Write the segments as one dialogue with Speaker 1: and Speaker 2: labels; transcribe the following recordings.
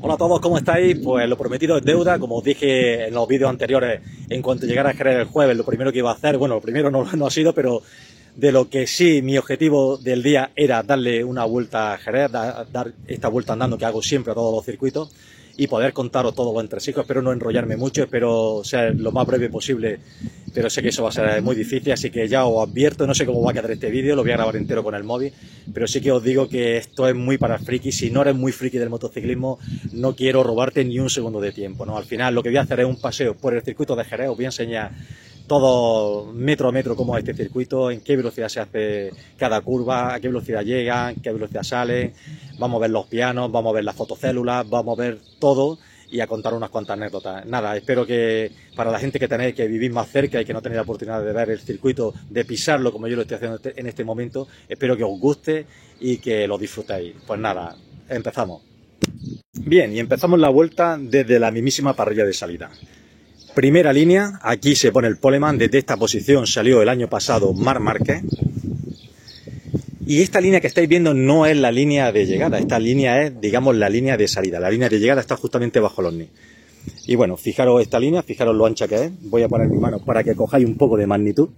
Speaker 1: Hola a todos, ¿cómo estáis? Pues lo prometido es deuda, como os dije en los vídeos anteriores, en cuanto llegara a Jerez el jueves, lo primero que iba a hacer, bueno, lo primero no ha sido, pero de lo que sí mi objetivo del día era darle una vuelta a Jerez, dar esta vuelta andando que hago siempre a todos los circuitos y poder contaros todos los entresijos. Espero no enrollarme mucho, espero ser lo más breve posible, pero sé que eso va a ser muy difícil, así que ya os advierto, no sé cómo va a quedar este vídeo, lo voy a grabar entero con el móvil, pero sí que os digo que esto es muy para friki. Si no eres muy friki del motociclismo, no quiero robarte ni un segundo de tiempo, ¿no? Al final lo que voy a hacer es un paseo por el circuito de Jerez, os voy a enseñar todo metro a metro cómo es este circuito, en qué velocidad se hace cada curva, a qué velocidad llegan, qué velocidad salen, vamos a ver los pianos, vamos a ver las fotocélulas, vamos a ver todo y a contar unas cuantas anécdotas. Nada, espero que para la gente que tenéis que vivir más cerca y que no tenéis la oportunidad de ver el circuito, de pisarlo como yo lo estoy haciendo en este momento, espero que os guste y que lo disfrutéis. Pues nada, empezamos. Bien, y empezamos la vuelta desde la mismísima parrilla de salida. Primera línea, aquí se pone el poleman, desde esta posición salió el año pasado Marc Márquez. Y esta línea que estáis viendo no es la línea de llegada, esta línea es, digamos, la línea de salida. La línea de llegada está justamente bajo los OSNI. Y bueno, fijaros esta línea, fijaros lo ancha que es. Voy a poner mi mano para que cojáis un poco de magnitud.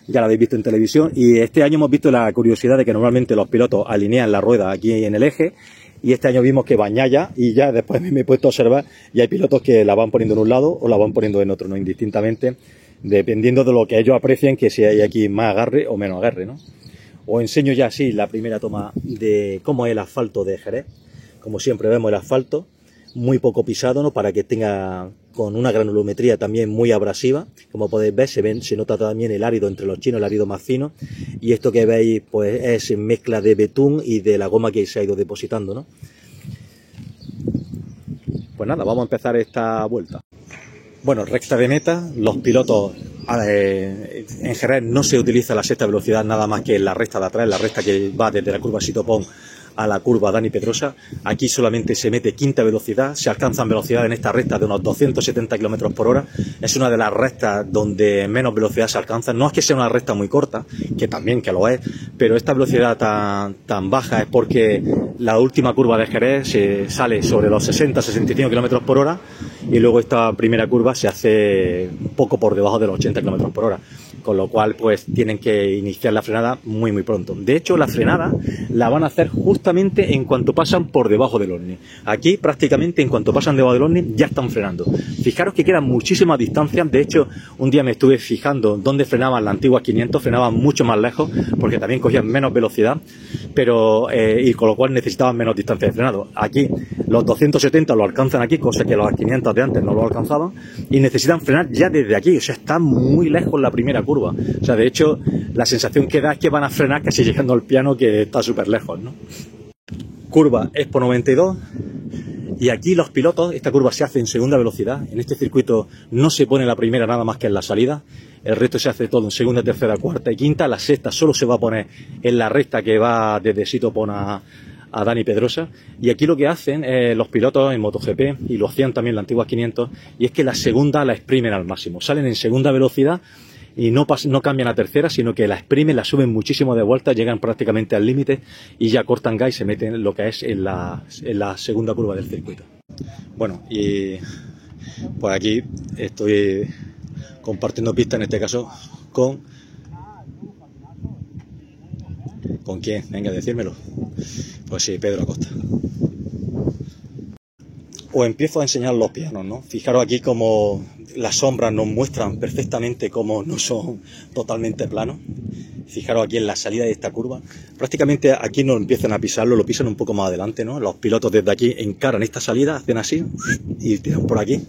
Speaker 1: Ya la habéis visto en televisión. Y este año hemos visto la curiosidad de que normalmente los pilotos alinean la rueda aquí en el eje. Y este año vimos que Bagnaia, y ya después me he puesto a observar, y hay pilotos que la van poniendo en un lado o la van poniendo en otro, ¿no? Indistintamente, dependiendo de lo que ellos aprecien, que si hay aquí más agarre o menos agarre, ¿no? Os enseño ya así la primera toma de cómo es el asfalto de Jerez. Como siempre vemos el asfalto, muy poco pisado, ¿no? Para que tenga con una granulometría también muy abrasiva. Como podéis ver, se nota también el árido entre los chinos, el árido más fino. Y esto que veis pues es mezcla de betún y de la goma que se ha ido depositando, ¿no? Pues nada, vamos a empezar esta vuelta. Bueno, recta de meta, los pilotos en Jerez no se utiliza la sexta velocidad nada más que en la recta de atrás, la recta que va desde la curva Sitopón a la curva Dani Pedrosa. Aquí solamente se mete quinta velocidad, se alcanzan velocidades en esta recta de unos 270 km por hora. Es una de las rectas donde menos velocidad se alcanza. No es que sea una recta muy corta, que también que lo es, pero esta velocidad tan baja es porque la última curva de Jerez se sale sobre los 60-65 km por hora y luego esta primera curva se hace un poco por debajo de los 80 km por hora. Con lo cual pues tienen que iniciar la frenada muy pronto. De hecho, la frenada la van a hacer justamente en cuanto pasan por debajo del OSNI. Aquí prácticamente en cuanto pasan debajo del OSNI ya están frenando. Fijaros que quedan muchísimas distancias. De hecho, un día me estuve fijando dónde frenaban las antiguas 500, frenaban mucho más lejos porque también cogían menos velocidad, pero y con lo cual necesitaban menos distancia de frenado. Aquí los 270 lo alcanzan aquí, cosa que los 500 de antes no lo alcanzaban, y necesitan frenar ya desde aquí. O sea, está muy lejos la primera curva. O sea, de hecho, la sensación que da es que van a frenar casi llegando al piano, que está súper lejos, ¿no? Curva Expo 92. Y aquí los pilotos, esta curva se hace en segunda velocidad. En este circuito no se pone la primera nada más que en la salida. El resto se hace todo en segunda, tercera, cuarta y quinta. La sexta solo se va a poner en la recta que va desde Sitopón a Dani Pedrosa. Y aquí lo que hacen los pilotos en MotoGP, y lo hacían también las antiguas 500, y es que la segunda la exprimen al máximo. Salen en segunda velocidad y no cambian a tercera, sino que la exprimen, la suben muchísimo de vuelta, llegan prácticamente al límite y ya cortan gas y se meten en lo que es en la segunda curva del circuito. Bueno, y por aquí estoy compartiendo pista, en este caso ¿con quién? Venga, decírmelo. Pues sí, Pedro Acosta. Os empiezo a enseñar los pianos, ¿no? Fijaros aquí como las sombras nos muestran perfectamente cómo no son totalmente planos. Fijaros aquí en la salida de esta curva. Prácticamente aquí no empiezan a pisarlo, lo pisan un poco más adelante, ¿no? Los pilotos desde aquí encaran esta salida, hacen así y tiran por aquí.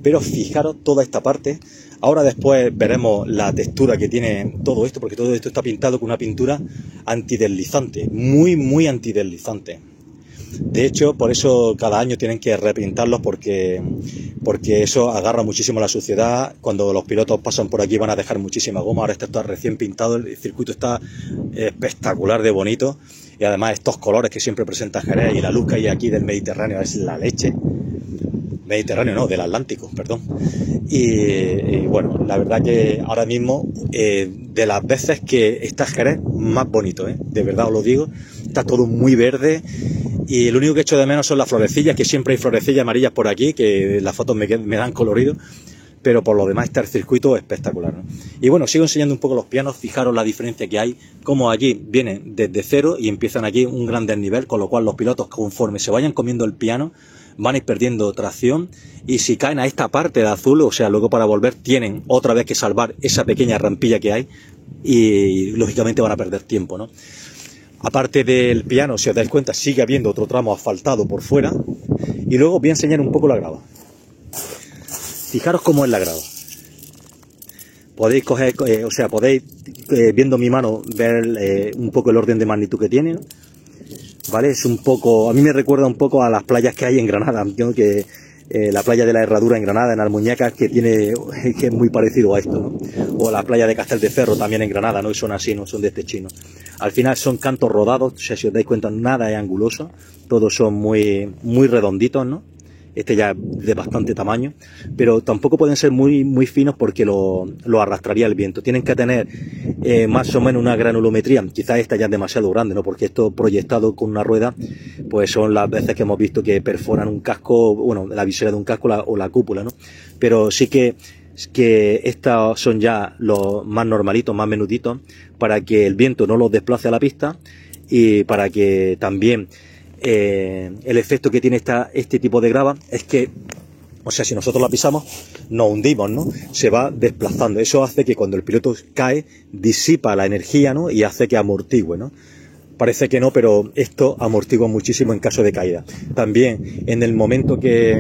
Speaker 1: Pero fijaros toda esta parte. Ahora después veremos la textura que tiene todo esto, porque todo esto está pintado con una pintura antideslizante, muy antideslizante. De hecho, por eso cada año tienen que repintarlos, porque eso agarra muchísimo la suciedad. Cuando los pilotos pasan por aquí van a dejar muchísima goma. Ahora está recién pintado, el circuito está espectacular de bonito. Y además estos colores que siempre presenta Jerez y la luz que hay aquí del Mediterráneo es la leche. Mediterráneo no, del Atlántico, perdón. Y bueno, la verdad que ahora mismo de las veces que está Jerez más bonito, de verdad os lo digo. Está todo muy verde Y lo único que echo de menos son las florecillas, que siempre hay florecillas amarillas por aquí, que las fotos me dan colorido, pero por lo demás está el circuito espectacular, ¿no? Y bueno, sigo enseñando un poco los pianos. Fijaros la diferencia que hay, como allí vienen desde cero y empiezan aquí un gran desnivel, con lo cual los pilotos, conforme se vayan comiendo el piano, van a ir perdiendo tracción, y si caen a esta parte de azul, o sea, luego para volver tienen otra vez que salvar esa pequeña rampilla que hay, y lógicamente van a perder tiempo, ¿no? Aparte del piano, si os dais cuenta, sigue habiendo otro tramo asfaltado por fuera, y luego os voy a enseñar un poco la grava. Fijaros cómo es la grava. Podéis coger, o sea, podéis, viendo mi mano, ver un poco el orden de magnitud que tiene, ¿no? ¿Vale? Es un poco, a mí me recuerda un poco a las playas que hay en Granada, ¿no? Que la playa de la Herradura en Granada, en Almuñécar, que es muy parecido a esto, ¿no? O la playa de Casteldeferro también en Granada, ¿no? Y son así, ¿no? Son de este chino. Al final son cantos rodados, o sea, si os dais cuenta, nada es anguloso, todos son muy redonditos, ¿no? Este ya es de bastante tamaño, pero tampoco pueden ser muy finos porque lo arrastraría el viento. Tienen que tener más o menos una granulometría. Quizás esta ya es demasiado grande, ¿no? Porque esto proyectado con una rueda, pues son las veces que hemos visto que perforan un casco, bueno, la visera de un casco o la cúpula, ¿no? Pero sí que estos son ya los más normalitos, más menuditos, para que el viento no los desplace a la pista y para que también el efecto que tiene este tipo de grava es que, o sea, si nosotros la pisamos, nos hundimos, ¿no? Se va desplazando. Eso hace que cuando el piloto cae, disipa la energía, ¿no? Y hace que amortigüe, ¿no? Parece que no, pero esto amortigua muchísimo en caso de caída. También, en el momento que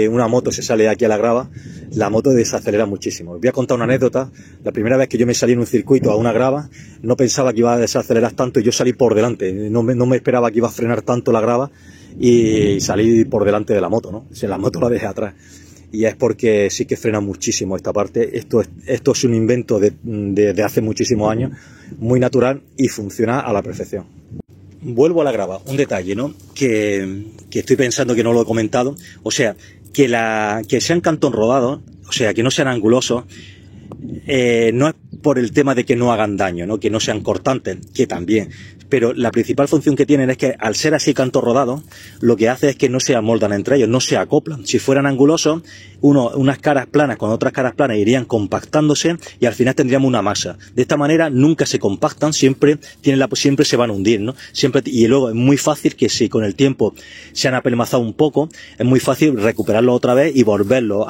Speaker 1: una moto se sale aquí a la grava, la moto desacelera muchísimo. Os voy a contar una anécdota. La primera vez que yo me salí en un circuito a una grava, no pensaba que iba a desacelerar tanto y yo salí por delante. No me esperaba que iba a frenar tanto la grava y salí por delante de la moto, ¿no? Si la moto la dejé atrás. Y es porque sí que frena muchísimo esta parte. Esto es un invento de hace muchísimos años, muy natural y funciona a la perfección. Vuelvo a la grava, un detalle, ¿no? Que estoy pensando que no lo he comentado. O sea, que sean cantón rodados, o sea, que no sean angulosos, no es por el tema de que no hagan daño, ¿no? Que no sean cortantes, que también. Pero la principal función que tienen es que al ser así cantos rodados, lo que hace es que no se amoldan entre ellos, no se acoplan. Si fueran angulosos, unas caras planas con otras caras planas irían compactándose y al final tendríamos una masa. De esta manera nunca se compactan, siempre se van a hundir, ¿no? Y luego es muy fácil que si con el tiempo se han apelmazado un poco, es muy fácil recuperarlo otra vez y volverlo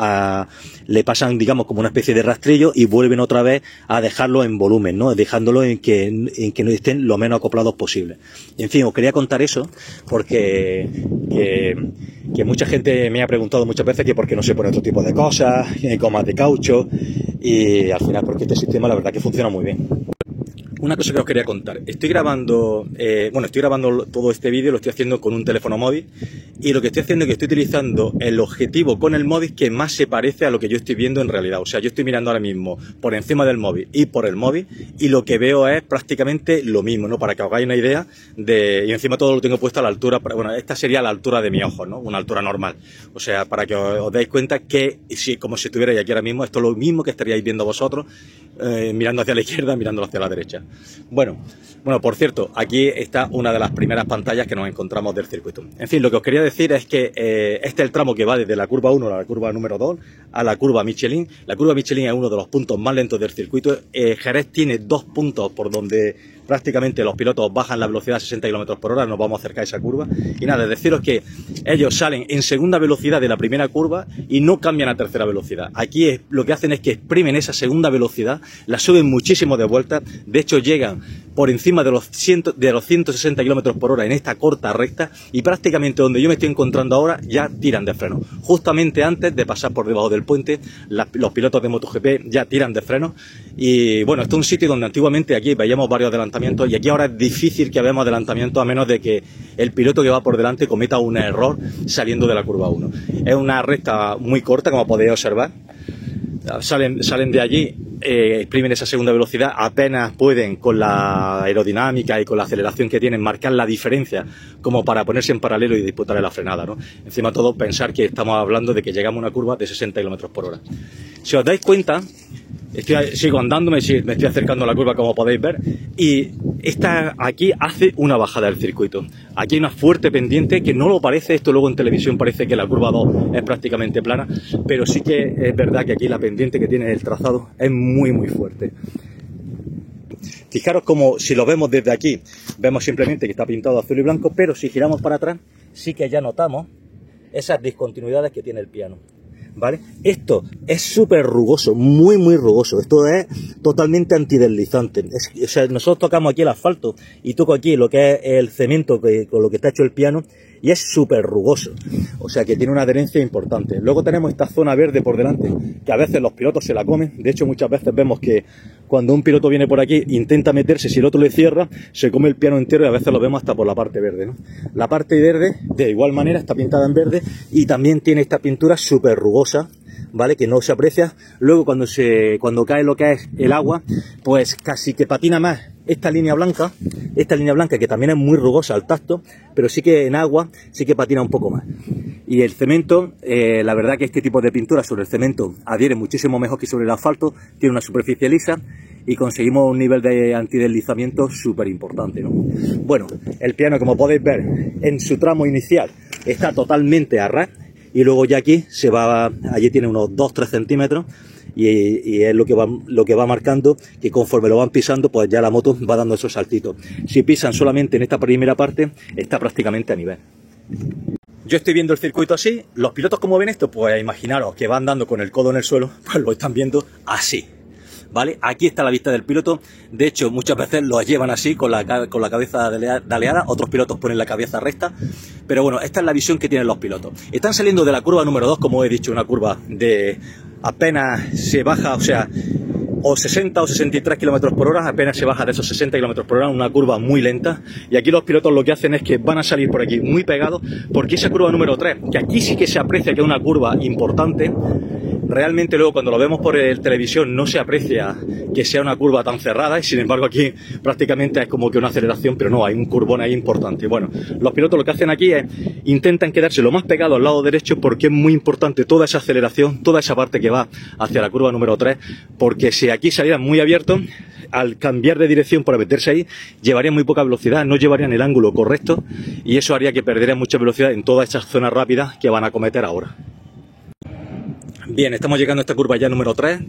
Speaker 1: le pasan, digamos, como una especie de rastrillo y vuelven otra vez a dejarlo en volumen, ¿no? Dejándolo en que no estén lo menos acoplados posible. En fin, os quería contar eso porque que mucha gente me ha preguntado muchas veces que por qué no se pone otro tipo de cosas, gomas de caucho, y al final porque este sistema la verdad que funciona muy bien. Una cosa que os quería contar, estoy grabando todo este vídeo, lo estoy haciendo con un teléfono móvil, y lo que estoy haciendo es que estoy utilizando el objetivo con el móvil que más se parece a lo que yo estoy viendo en realidad. O sea, yo estoy mirando ahora mismo por encima del móvil y por el móvil, y lo que veo es prácticamente lo mismo, ¿no? Para que os hagáis una idea y encima todo lo tengo puesto a la altura, bueno, esta sería la altura de mi ojo, ¿no? Una altura normal. O sea, para que os deis cuenta que, como si estuvierais aquí ahora mismo, esto es lo mismo que estaríais viendo vosotros, mirando hacia la izquierda, mirando hacia la derecha. Bueno, por cierto, aquí está una de las primeras pantallas que nos encontramos del circuito. En fin, lo que os quería decir es que este es el tramo que va desde la curva 1 a la curva número 2 a la curva Michelin. La curva Michelin es uno de los puntos más lentos del circuito. Jerez tiene 2 puntos por donde prácticamente los pilotos bajan la velocidad a 60 km por hora, nos vamos a acercar a esa curva. Y nada, deciros que ellos salen en segunda velocidad de la primera curva y no cambian a tercera velocidad. Aquí lo que hacen es que exprimen esa segunda velocidad, la suben muchísimo de vueltas, de hecho llegan por encima de los 160 km por hora en esta corta recta, y prácticamente donde yo me estoy encontrando ahora ya tiran de freno. Justamente antes de pasar por debajo del puente, los pilotos de MotoGP ya tiran de freno. Y bueno, esto es un sitio donde antiguamente aquí veíamos varios adelantamientos, y aquí ahora es difícil que veamos adelantamientos a menos de que el piloto que va por delante cometa un error saliendo de la curva 1. Es una recta muy corta, como podéis observar. Salen de allí, exprimen esa segunda velocidad, apenas pueden con la aerodinámica y con la aceleración que tienen marcar la diferencia como para ponerse en paralelo y disputar la frenada, ¿no? Encima todo pensar que estamos hablando de que llegamos a una curva de 60 km por hora. Si os dais cuenta, Sigo andando, me estoy acercando a la curva, como podéis ver, y aquí hace una bajada del circuito. Aquí hay una fuerte pendiente que no lo parece, esto luego en televisión parece que la curva 2 es prácticamente plana, pero sí que es verdad que aquí la pendiente que tiene el trazado es muy muy fuerte. Fijaros como si lo vemos desde aquí, vemos simplemente que está pintado azul y blanco, pero si giramos para atrás, sí que ya notamos esas discontinuidades que tiene el piano. ¿Vale? Esto es súper rugoso, muy muy rugoso. Esto es totalmente antideslizante. O sea, nosotros tocamos aquí el asfalto y toco aquí lo que es el cemento con lo que está hecho el piano y es súper rugoso. O sea que tiene una adherencia importante. Luego tenemos esta zona verde por delante, que a veces los pilotos se la comen. De hecho, muchas veces vemos que cuando un piloto viene por aquí, intenta meterse, si el otro le cierra, se come el piano entero y a veces lo vemos hasta por la parte verde, ¿no? La parte verde, de igual manera, está pintada en verde y también tiene esta pintura súper rugosa, ¿vale? Que no se aprecia. Luego cuando cae lo que es el agua, pues casi que patina más esta línea blanca que también es muy rugosa al tacto, pero sí que en agua sí que patina un poco más. Y el cemento, la verdad que este tipo de pintura sobre el cemento adhiere muchísimo mejor que sobre el asfalto, tiene una superficie lisa y conseguimos un nivel de antideslizamiento súper importante, ¿no? Bueno, el piano, como podéis ver, en su tramo inicial está totalmente a ras, y luego ya aquí allí tiene unos 2-3 centímetros y es lo que va marcando que conforme lo van pisando, pues ya la moto va dando esos saltitos. Si pisan solamente en esta primera parte, está prácticamente a nivel. Yo estoy viendo el circuito así, los pilotos, como ven esto, pues imaginaros que van dando con el codo en el suelo, pues lo están viendo así, ¿vale? Aquí está la vista del piloto. De hecho, muchas veces lo llevan así, con la cabeza daleada, otros pilotos ponen la cabeza recta, pero bueno, esta es la visión que tienen los pilotos. Están saliendo de la curva número 2, como he dicho, una curva de apenas se baja, o sea, o 60 o 63 kilómetros por hora, apenas se baja de esos 60 kilómetros por hora, una curva muy lenta, y aquí los pilotos lo que hacen es que van a salir por aquí muy pegados, porque esa curva número 3, que aquí sí que se aprecia que es una curva importante, realmente luego cuando lo vemos por televisión no se aprecia que sea una curva tan cerrada, y sin embargo aquí prácticamente es como que una aceleración, pero no, hay un curvón ahí importante. Bueno, los pilotos lo que hacen aquí es intentan quedarse lo más pegado al lado derecho, porque es muy importante toda esa aceleración, toda esa parte que va hacia la curva número 3, porque si aquí salieran muy abiertos, al cambiar de dirección para meterse ahí, llevarían muy poca velocidad, no llevarían el ángulo correcto, y eso haría que perdieran mucha velocidad en todas esas zonas rápidas que van a cometer ahora. Bien, estamos llegando a esta curva ya número 3.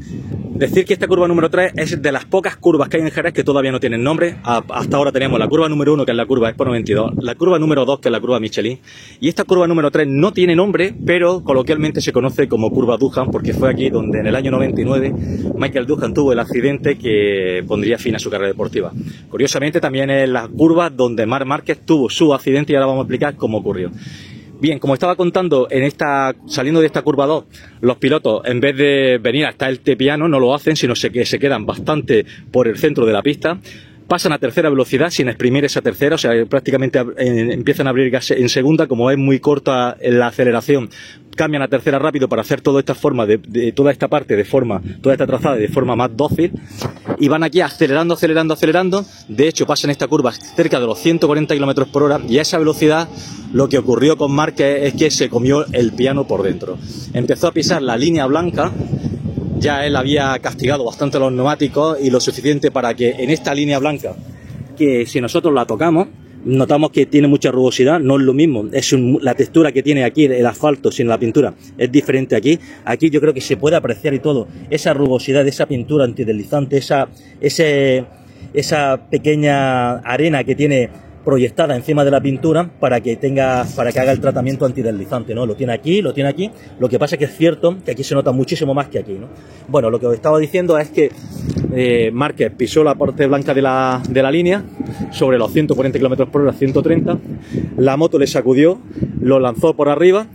Speaker 1: Decir que esta curva número 3 es de las pocas curvas que hay en Jerez que todavía no tienen nombre. Hasta ahora tenemos la curva número 1, que es la curva Expo 92, la curva número 2, que es la curva Michelin, y esta curva número 3 no tiene nombre, pero coloquialmente se conoce como curva Doohan, porque fue aquí donde en el año 99 Michael Doohan tuvo el accidente que pondría fin a su carrera deportiva. Curiosamente también es la curva donde Marc Márquez tuvo su accidente, y ahora vamos a explicar cómo ocurrió. Bien, como estaba contando, saliendo de esta curva 2, los pilotos, en vez de venir hasta el piano, no lo hacen, sino que se quedan bastante por el centro de la pista, pasan a tercera velocidad sin exprimir esa tercera, o sea, prácticamente empiezan a abrir gas en segunda, como es muy corta la aceleración, cambian a tercera rápido para hacer toda esta forma, toda esta parte de forma, toda esta trazada de forma más dócil, y van aquí acelerando, acelerando, acelerando. De hecho, pasan esta curva cerca de los 140 km por hora, y a esa velocidad lo que ocurrió con Márquez es que se comió el piano por dentro. Empezó a pisar la línea blanca. Ya él había castigado bastante los neumáticos, y lo suficiente para que en esta línea blanca, que si nosotros la tocamos, notamos que tiene mucha rugosidad, no es lo mismo, la textura que tiene aquí el asfalto sin la pintura es diferente aquí. Aquí yo creo que se puede apreciar y todo, esa rugosidad de esa pintura antideslizante, esa pequeña arena que tiene proyectada encima de la pintura para que haga el tratamiento antideslizante, ¿no? Lo tiene aquí, lo que pasa es que es cierto que aquí se nota muchísimo más que aquí, ¿no? Bueno, lo que os estaba diciendo es que Márquez pisó la parte blanca de la línea sobre los 140 km por hora, 130, la moto le sacudió, lo lanzó por arriba,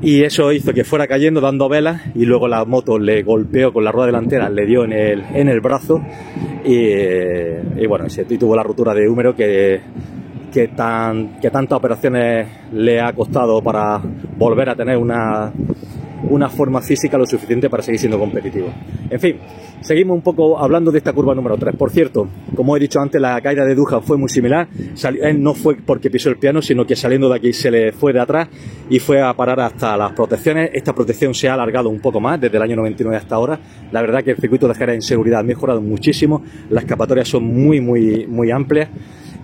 Speaker 1: y eso hizo que fuera cayendo dando velas, y luego la moto le golpeó con la rueda delantera, le dio en el brazo, y bueno, y tuvo la rotura de húmero que tantas operaciones le ha costado para volver a tener una una forma física lo suficiente para seguir siendo competitivo. En fin, seguimos un poco hablando de esta curva número 3. Por cierto, como he dicho antes, la caída de Duhan fue muy similar. Él no fue porque pisó el piano, sino que saliendo de aquí se le fue de atrás y fue a parar hasta las protecciones. Esta protección se ha alargado un poco más desde el año 99 hasta ahora. La verdad que el circuito de Jerez en seguridad ha mejorado muchísimo. Las escapatorias son muy amplias.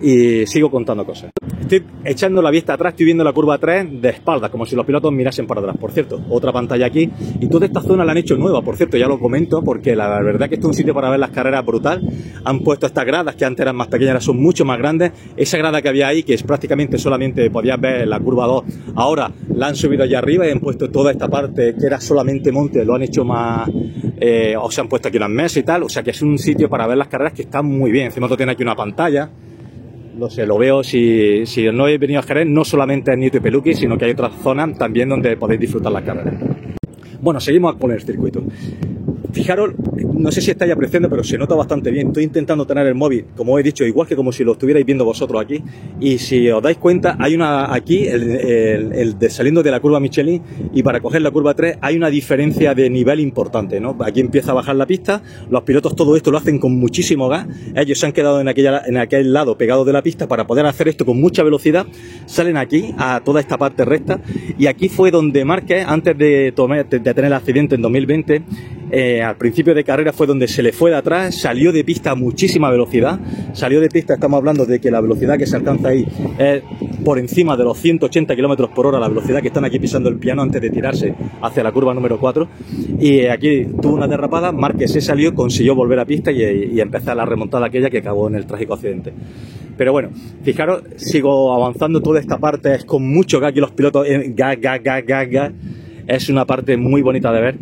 Speaker 1: Y sigo contando cosas. Estoy echando la vista atrás, estoy viendo la curva 3 de espaldas, como si los pilotos mirasen para atrás. Por cierto, otra pantalla aquí. Y toda esta zona la han hecho nueva, por cierto, ya lo comento, porque la verdad que esto es un sitio para ver las carreras brutal. Han puesto estas gradas que antes eran más pequeñas, ahora son mucho más grandes. Esa grada que había ahí, que es prácticamente solamente podías ver la curva 2, ahora la han subido allá arriba y han puesto toda esta parte que era solamente monte, lo han hecho más... o se han puesto aquí unas mesas y tal, o sea que es un sitio para ver las carreras que está muy bien. Encima tiene aquí una pantalla. No sé, lo veo, si no habéis venido a Jerez, no solamente en Nieto y Peluqui, sino que hay otras zonas también donde podéis disfrutar las carreras. Bueno, seguimos con el circuito. Fijaros, no sé si estáis apreciando, pero se nota bastante bien. Estoy intentando tener el móvil, como he dicho, igual que como si lo estuvierais viendo vosotros aquí. Y si os dais cuenta, hay una aquí, saliendo de la curva Michelin, y para coger la curva 3 hay una diferencia de nivel importante, ¿no? Aquí empieza a bajar la pista, los pilotos todo esto lo hacen con muchísimo gas. Ellos se han quedado en aquel lado pegado de la pista para poder hacer esto con mucha velocidad. Salen aquí a toda esta parte recta, y aquí fue donde Márquez, antes de tener el accidente en 2020, al principio de carrera fue donde se le fue de atrás, salió de pista a muchísima velocidad, salió de pista, estamos hablando de que la velocidad que se alcanza ahí es por encima de los 180 km por hora, la velocidad que están aquí pisando el piano antes de tirarse hacia la curva número 4, y aquí tuvo una derrapada, Márquez se salió, consiguió volver a pista y empezar la remontada aquella que acabó en el trágico accidente. Pero bueno, fijaros, sigo avanzando, toda esta parte es con mucho gas, aquí los pilotos, gas. Es una parte muy bonita de ver.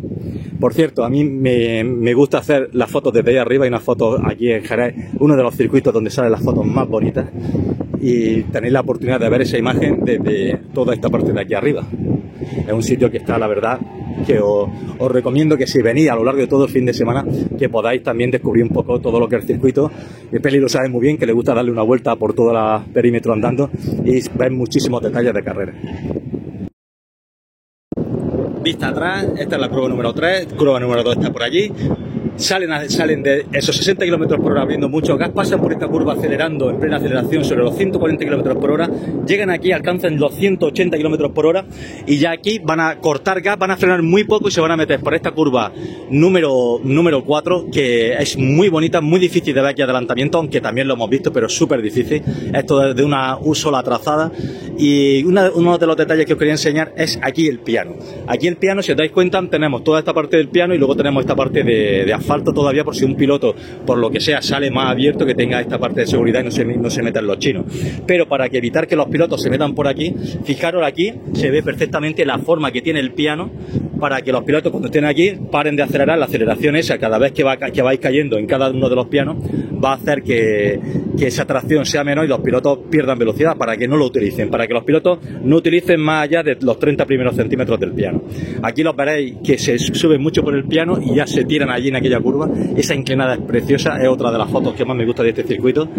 Speaker 1: Por cierto, a mí me gusta hacer las fotos desde ahí arriba. Hay unas fotos aquí en Jerez, uno de los circuitos donde salen las fotos más bonitas. Y tenéis la oportunidad de ver esa imagen desde toda esta parte de aquí arriba. Es un sitio que está, la verdad, que os recomiendo que si venís a lo largo de todo el fin de semana, que podáis también descubrir un poco todo lo que es el circuito. El Peli lo sabe muy bien, que le gusta darle una vuelta por todo el perímetro andando y ver muchísimos detalles de carrera. Vista atrás, esta es la curva número 3, curva número 2 está por allí. Salen de esos 60 km por hora abriendo mucho gas, pasan por esta curva acelerando en plena aceleración sobre los 140 km por hora, llegan aquí, alcanzan los 180 km por hora y ya aquí van a cortar gas, van a frenar muy poco y se van a meter por esta curva número 4, que es muy bonita, muy difícil de ver aquí adelantamiento, aunque también lo hemos visto, pero súper difícil. Esto es de una sola trazada. Y uno de los detalles que os quería enseñar es aquí el piano. Aquí el piano, si os dais cuenta, tenemos toda esta parte del piano y luego tenemos esta parte de asfalto todavía, por si un piloto, por lo que sea, sale más abierto, que tenga esta parte de seguridad y no se metan los chinos. Pero para que evitar que los pilotos se metan por aquí, fijaros aquí, se ve perfectamente la forma que tiene el piano para que los pilotos cuando estén aquí paren de acelerar. La aceleración esa, cada vez que vais cayendo en cada uno de los pianos, va a hacer que esa tracción sea menor y los pilotos pierdan velocidad, para que no lo utilicen, para que los pilotos no utilicen más allá de los 30 primeros centímetros del piano. Aquí los veréis que se suben mucho por el piano y ya se tiran allí en aquella curva. Esa inclinada es preciosa, es otra de las fotos que más me gusta de este circuito.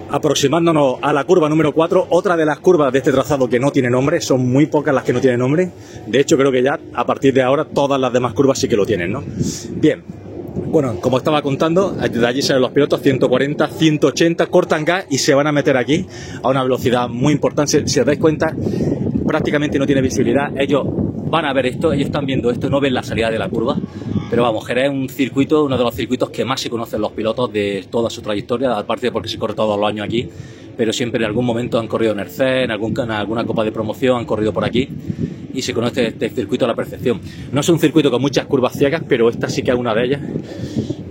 Speaker 1: Aproximándonos a la curva número 4, otra de las curvas de este trazado que no tiene nombre, son muy pocas las que no tienen nombre. De hecho, creo que ya a partir de ahora todas las demás curvas sí que lo tienen, ¿no? Bien, bueno, como estaba contando, de allí salen los pilotos, 140, 180, cortan gas y se van a meter aquí a una velocidad muy importante. Si os dais cuenta, prácticamente no tiene visibilidad. Ellos van a ver esto, ellos están viendo esto, no ven la salida de la curva. Pero vamos, Jerez es un circuito, uno de los circuitos que más se conocen los pilotos de toda su trayectoria, aparte de porque se corre todos los años aquí, pero siempre en algún momento han corrido en el CER, en alguna copa de promoción, han corrido por aquí y se conoce este circuito a la perfección. No es un circuito con muchas curvas ciegas, pero esta sí que es una de ellas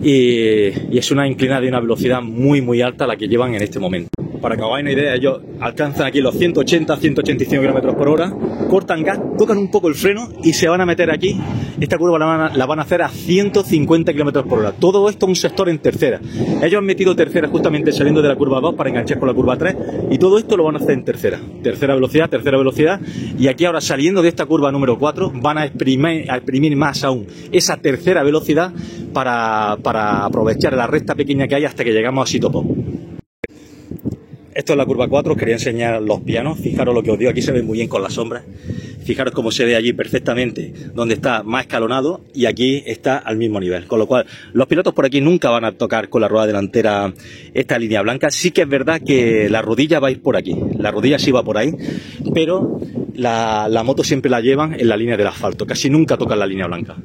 Speaker 1: y es una inclinada de una velocidad muy alta la que llevan en este momento. Para que os hagáis una idea, ellos alcanzan aquí los 180, 185 km por hora, cortan gas, tocan un poco el freno y se van a meter aquí. Esta curva la van a hacer a 150 km por hora. Todo esto un sector en tercera. Ellos han metido tercera justamente saliendo de la curva 2 para enganchar con la curva 3 y todo esto lo van a hacer en tercera. Tercera velocidad y aquí ahora saliendo de esta curva número 4 van a exprimir más aún esa tercera velocidad para aprovechar la recta pequeña que hay hasta que llegamos a Sitopón. Esto es la curva 4, os quería enseñar los pianos, fijaros lo que os digo, aquí se ve muy bien con las sombras. fijaros cómo se ve allí perfectamente, donde está más escalonado y aquí está al mismo nivel. Con lo cual, los pilotos por aquí nunca van a tocar con la rueda delantera esta línea blanca. Sí que es verdad que la rodilla va a ir por aquí, la rodilla sí va por ahí, pero la moto siempre la llevan en la línea del asfalto, casi nunca tocan la línea blanca.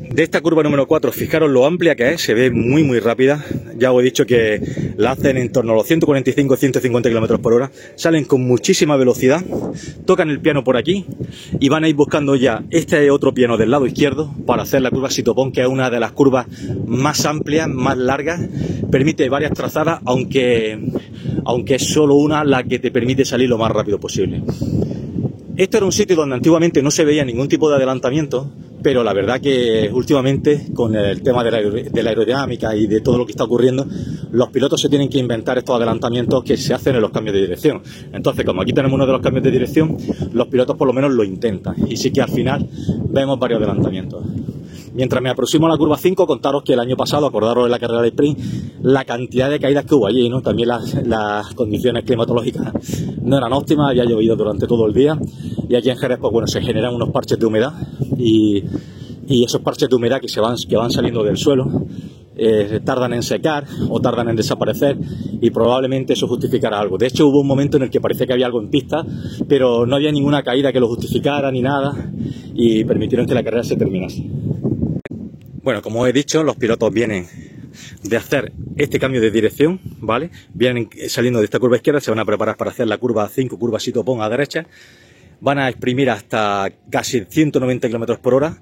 Speaker 1: De esta curva número 4, fijaros lo amplia que es, se ve muy rápida. Ya os he dicho que la hacen en torno a los 145-150 km por hora. Salen con muchísima velocidad, tocan el piano por aquí y van a ir buscando ya este otro piano del lado izquierdo para hacer la curva Sitopón, que es una de las curvas más amplias, más largas. Permite varias trazadas, aunque es solo una la que te permite salir lo más rápido posible. Esto era un sitio donde antiguamente no se veía ningún tipo de adelantamiento, pero la verdad que últimamente, con el tema de la aerodinámica y de todo lo que está ocurriendo, los pilotos se tienen que inventar estos adelantamientos que se hacen en los cambios de dirección. Entonces, como aquí tenemos uno de los cambios de dirección, los pilotos por lo menos lo intentan. Y sí que al final vemos varios adelantamientos. Mientras me aproximo a la curva 5, contaros que el año pasado, acordaros de la carrera de sprint, la cantidad de caídas que hubo allí, ¿no? También las condiciones climatológicas no eran óptimas, había llovido durante todo el día y aquí en Jerez, pues bueno, se generan unos parches de humedad y esos parches de humedad que van saliendo del suelo tardan en secar o tardan en desaparecer y probablemente eso justificará algo. De hecho, hubo un momento en el que parecía que había algo en pista, pero no había ninguna caída que lo justificara ni nada y permitieron que la carrera se terminase. Bueno, como he dicho, los pilotos vienen de hacer este cambio de dirección, ¿vale? Vienen saliendo de esta curva izquierda, se van a preparar para hacer la curva 5, curva Sitopón a derecha. Van a exprimir hasta casi 190 km por hora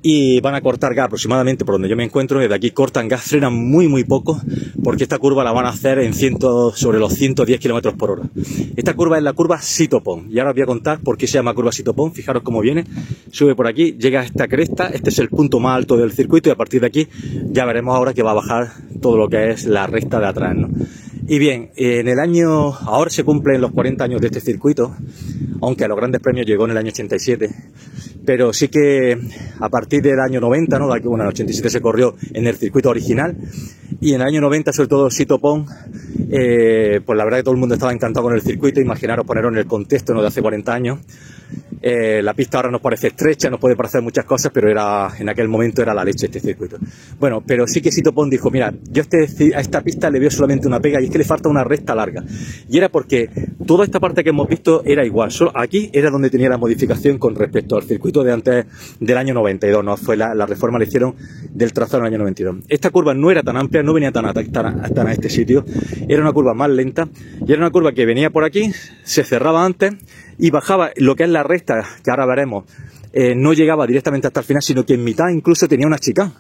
Speaker 1: y van a cortar gas aproximadamente por donde yo me encuentro. Desde aquí cortan gas, frenan muy poco, porque esta curva la van a hacer en sobre los 110 km por hora. Esta curva es la curva Sitopón y ahora os voy a contar por qué se llama curva Sitopón. Fijaros cómo viene, sube por aquí, llega a esta cresta, este es el punto más alto del circuito y a partir de aquí ya veremos ahora que va a bajar todo lo que es la recta de atrás, ¿no? Y bien, ahora se cumplen los 40 años de este circuito, aunque a los grandes premios llegó en el año 87, pero sí que a partir del año 90, ¿no? Bueno, en el 87 se corrió en el circuito original y en el año 90, sobre todo Sitopón, pues la verdad que todo el mundo estaba encantado con el circuito. Imaginaros poneros en el contexto, ¿no?, de hace 40 años. La pista ahora nos parece estrecha, nos puede parecer muchas cosas, pero en aquel momento era la leche este circuito. Bueno, pero sí que Sitopón dijo, mira, yo a esta pista le veo solamente una pega y es que le falta una recta larga. Y era porque toda esta parte que hemos visto era igual, solo aquí era donde tenía la modificación con respecto al circuito de antes del año 92, ¿no? Fue la reforma la hicieron del trazado en el año 92. Esta curva no era tan amplia, no venía tan a este sitio, era una curva más lenta y era una curva que venía por aquí, se cerraba antes y bajaba lo que es la recta, que ahora veremos, no llegaba directamente hasta el final, sino que en mitad incluso tenía una chicane.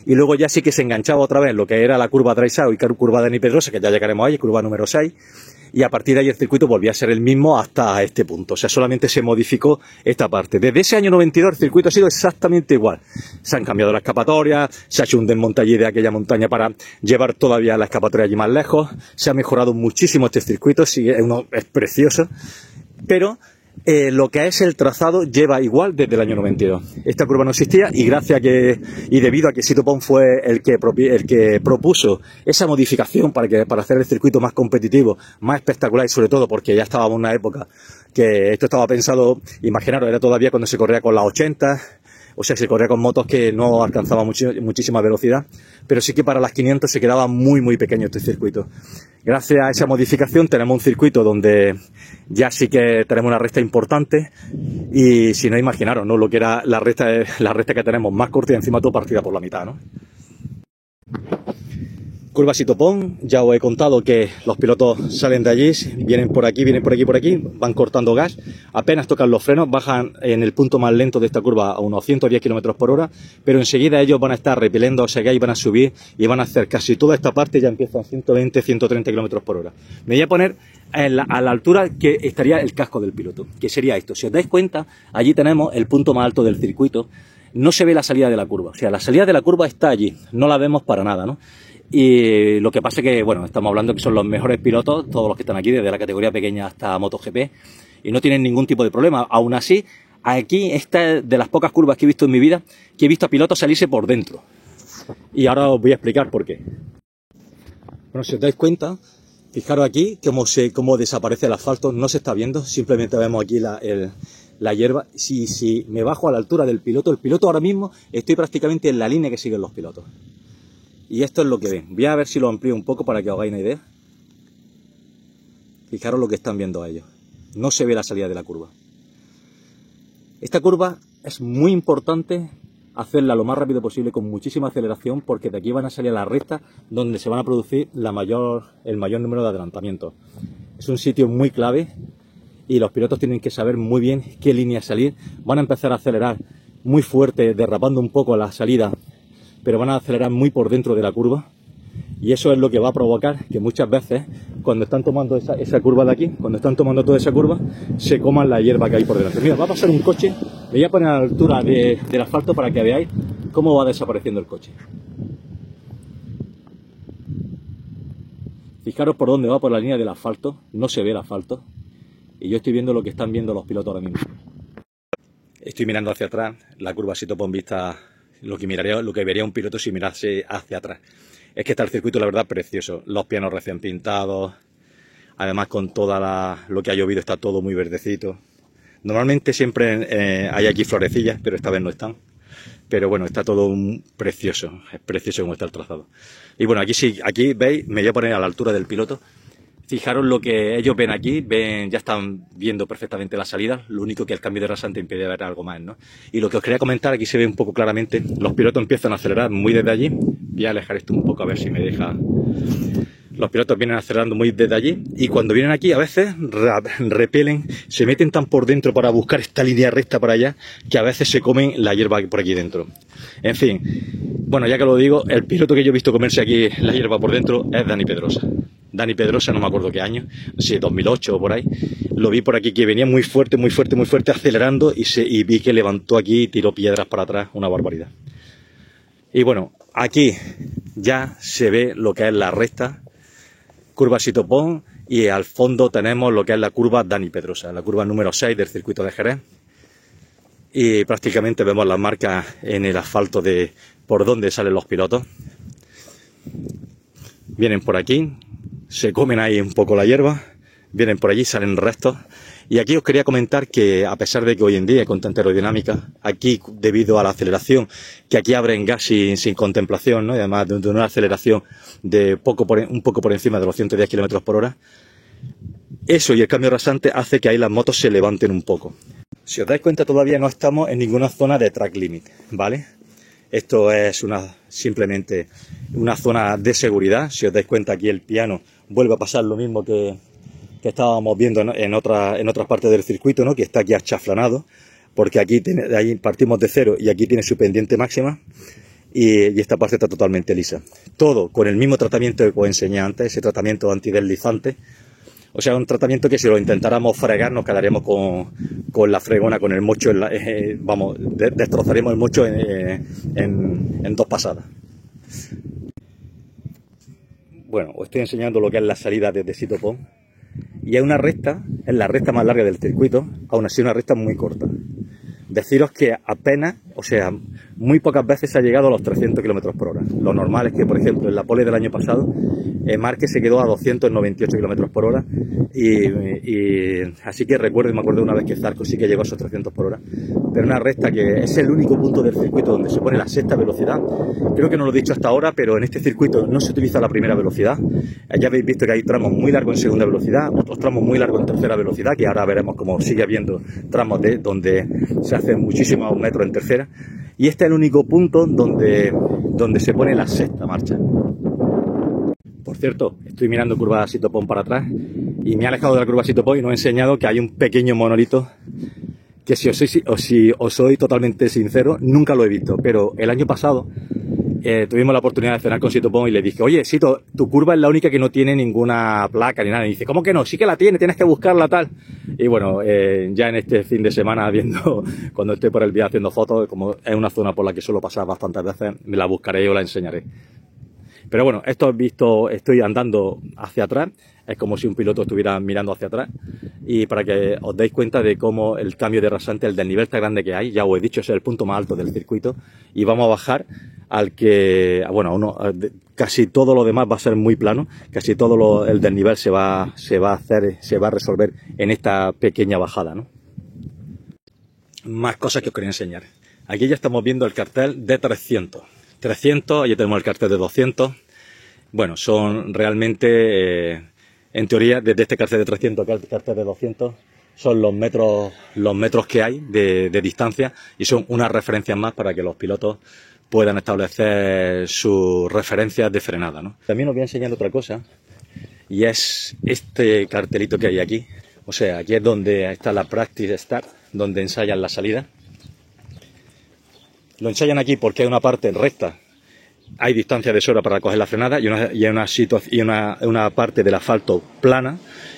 Speaker 1: Y luego ya sí que se enganchaba otra vez lo que era la curva Draisaitl y curva Dani Pedrosa, que ya llegaremos ahí, curva número 6. Y a partir de ahí el circuito volvía a ser el mismo hasta este punto. O sea, solamente se modificó esta parte. Desde ese año 92 el circuito ha sido exactamente igual. Se han cambiado las escapatorias, se ha hecho un desmonte allí de aquella montaña para llevar todavía la escapatoria allí más lejos. Se ha mejorado muchísimo este circuito, sí, es precioso. Pero lo que es el trazado lleva igual desde el año 92. Esta curva no existía y debido a que Sitopón fue el que propuso esa modificación para hacer el circuito más competitivo, más espectacular y sobre todo porque ya estábamos en una época que esto estaba pensado, imaginaros, era todavía cuando se corría con las 80, o sea, se corría con motos que no alcanzaban muchísima velocidad, pero sí que para las 500 se quedaba muy pequeño este circuito. Gracias a esa modificación tenemos un circuito donde ya sí que tenemos una recta importante y si no, imaginaros, ¿no?, lo que era la recta que tenemos más corta y encima todo partida por la mitad, ¿no? Curva Sitopón, ya os he contado que los pilotos salen de allí, vienen por aquí, van cortando gas, apenas tocan los frenos, bajan en el punto más lento de esta curva a unos 110 km por hora, pero enseguida ellos van a estar repeliendo ese gas y van a subir y van a hacer casi toda esta parte, ya empiezan a 120, 130 km por hora. Me voy a poner a la altura que estaría el casco del piloto, que sería esto. Si os dais cuenta, allí tenemos el punto más alto del circuito, no se ve la salida de la curva, o sea, la salida de la curva está allí, no la vemos para nada, ¿no? Y lo que pasa es que, bueno, estamos hablando que son los mejores pilotos, todos los que están aquí, desde la categoría pequeña hasta MotoGP, y no tienen ningún tipo de problema. Aún así, aquí esta es de las pocas curvas que he visto en mi vida, que he visto a pilotos salirse por dentro. Y ahora os voy a explicar por qué. Bueno, si os dais cuenta, fijaros aquí cómo desaparece el asfalto, no se está viendo, simplemente vemos aquí la hierba. Si me bajo a la altura del piloto, el piloto ahora mismo estoy prácticamente en la línea que siguen los pilotos. Y esto es lo que ven. Voy a ver si lo amplío un poco para que os hagáis una idea. Fijaros lo que están viendo ellos. No se ve la salida de la curva. Esta curva es muy importante hacerla lo más rápido posible con muchísima aceleración, porque de aquí van a salir a la recta donde se van a producir el mayor número de adelantamientos. Es un sitio muy clave y los pilotos tienen que saber muy bien qué línea salir. Van a empezar a acelerar muy fuerte, derrapando un poco la salida, pero van a acelerar muy por dentro de la curva. Y eso es lo que va a provocar que muchas veces, cuando están tomando esa curva de aquí, cuando están tomando toda esa curva, se coman la hierba que hay por delante. Mira, va a pasar un coche, me voy a poner a la altura del asfalto para que veáis cómo va desapareciendo el coche. Fijaros por dónde va, por la línea del asfalto, no se ve el asfalto. Y yo estoy viendo lo que están viendo los pilotos ahora mismo. Estoy mirando hacia atrás, la curva Sitopón vista, lo que vería un piloto si mirase hacia atrás. Es que está el circuito, la verdad, precioso. Los pianos recién pintados. Además, con lo que ha llovido, está todo muy verdecito. Normalmente siempre hay aquí florecillas, pero esta vez no están. Pero bueno, está todo precioso. Es precioso como está el trazado. Y bueno, aquí sí, aquí veis, me voy a poner a la altura del piloto. Fijaros lo que ellos ven aquí, ya están viendo perfectamente la salida, lo único que el cambio de rasante impide ver algo más, ¿no? Y lo que os quería comentar, aquí se ve un poco claramente, los pilotos empiezan a acelerar muy desde allí. Voy a alejar esto un poco a ver si me deja. Los pilotos vienen acelerando muy desde allí y cuando vienen aquí a veces repelen, se meten tan por dentro para buscar esta línea recta para allá, que a veces se comen la hierba por aquí dentro. En fin, bueno, ya que lo digo, el piloto que yo he visto comerse aquí la hierba por dentro es Dani Pedrosa. Dani Pedrosa, no me acuerdo qué año, no sé, 2008 o por ahí. Lo vi por aquí que venía muy fuerte, acelerando y vi que levantó aquí y tiró piedras para atrás, una barbaridad. Y bueno, aquí ya se ve lo que es la recta, curva Sitopón, y al fondo tenemos lo que es la curva Dani Pedrosa, la curva número 6 del circuito de Jerez. Y prácticamente vemos las marcas en el asfalto de por donde salen los pilotos. Vienen por aquí, se comen ahí un poco la hierba, vienen por allí, salen restos. Y aquí os quería comentar que a pesar de que hoy en día con tanta aerodinámica, aquí debido a la aceleración, que aquí abren gas sin contemplación, ¿no? Y además de una aceleración de un poco por encima de los 110 km por hora, eso y el cambio rasante hace que ahí las motos se levanten un poco. Si os dais cuenta, todavía no estamos en ninguna zona de track limit, ¿vale? Esto es simplemente una zona de seguridad. Si os dais cuenta, aquí el piano vuelve a pasar lo mismo que estábamos viendo en otras partes del circuito, ¿no? Que está aquí achaflanado, porque aquí ahí partimos de cero y aquí tiene su pendiente máxima y esta parte está totalmente lisa. Todo con el mismo tratamiento que os enseñé antes, ese tratamiento antideslizante. O sea, un tratamiento que si lo intentáramos fregar nos quedaríamos con la fregona, con el mocho, destrozaríamos el mocho en 2 pasadas. Bueno, os estoy enseñando lo que es la salida desde Sitopón. Y hay una recta, es la recta más larga del circuito, aún así una recta muy corta. Deciros que apenas, o sea, muy pocas veces ha llegado a los 300 km por hora. Lo normal es que, por ejemplo, en la pole del año pasado, Márquez se quedó a 298 km por hora. Y así que me acuerdo una vez que Zarco sí que llegó a esos 300 por hora. Pero una recta que es el único punto del circuito donde se pone la sexta velocidad. Creo que no lo he dicho hasta ahora, pero en este circuito no se utiliza la primera velocidad. Ya habéis visto que hay tramos muy largos en segunda velocidad, otros tramos muy largos en tercera velocidad, que ahora veremos cómo sigue habiendo tramos donde se hacen muchísimos metros en tercera. Y este es el único punto donde se pone la sexta marcha. Por cierto, estoy mirando curva Sitopón para atrás y me he alejado de la curva Sitopón y nos he enseñado que hay un pequeño monolito que si os soy totalmente sincero, nunca lo he visto, pero el año pasado tuvimos la oportunidad de cenar con Sitopón y le dije, oye, Sito, tu curva es la única que no tiene ninguna placa ni nada. Y dice, ¿cómo que no? Sí que la tiene, tienes que buscarla tal. Y bueno, ya en este fin de semana, cuando esté por el día haciendo fotos, como es una zona por la que suelo pasar bastantes veces, me la buscaré y os la enseñaré. Pero bueno, estoy andando hacia atrás, es como si un piloto estuviera mirando hacia atrás, y para que os deis cuenta de cómo el cambio de rasante, el desnivel tan grande que hay, ya os he dicho, es el punto más alto del circuito, y vamos a bajar al que, bueno, casi todo lo demás va a ser muy plano, casi todo el desnivel se va a resolver en esta pequeña bajada, ¿no? Más cosas que os quería enseñar. Aquí ya estamos viendo el cartel de 300. 300, ya tenemos el cartel de 200. Bueno, son realmente, en teoría, desde este cartel de 300 al cartel de 200, son los metros que hay de distancia y son unas referencias más para que los pilotos puedan establecer sus referencias de frenada, ¿no? También os voy a enseñar otra cosa, y es este cartelito que hay aquí. O sea, aquí es donde está la Practice Start, donde ensayan la salida. Lo ensayan aquí porque hay una parte recta, hay distancia de sobra para coger la frenada, y una parte del asfalto plana,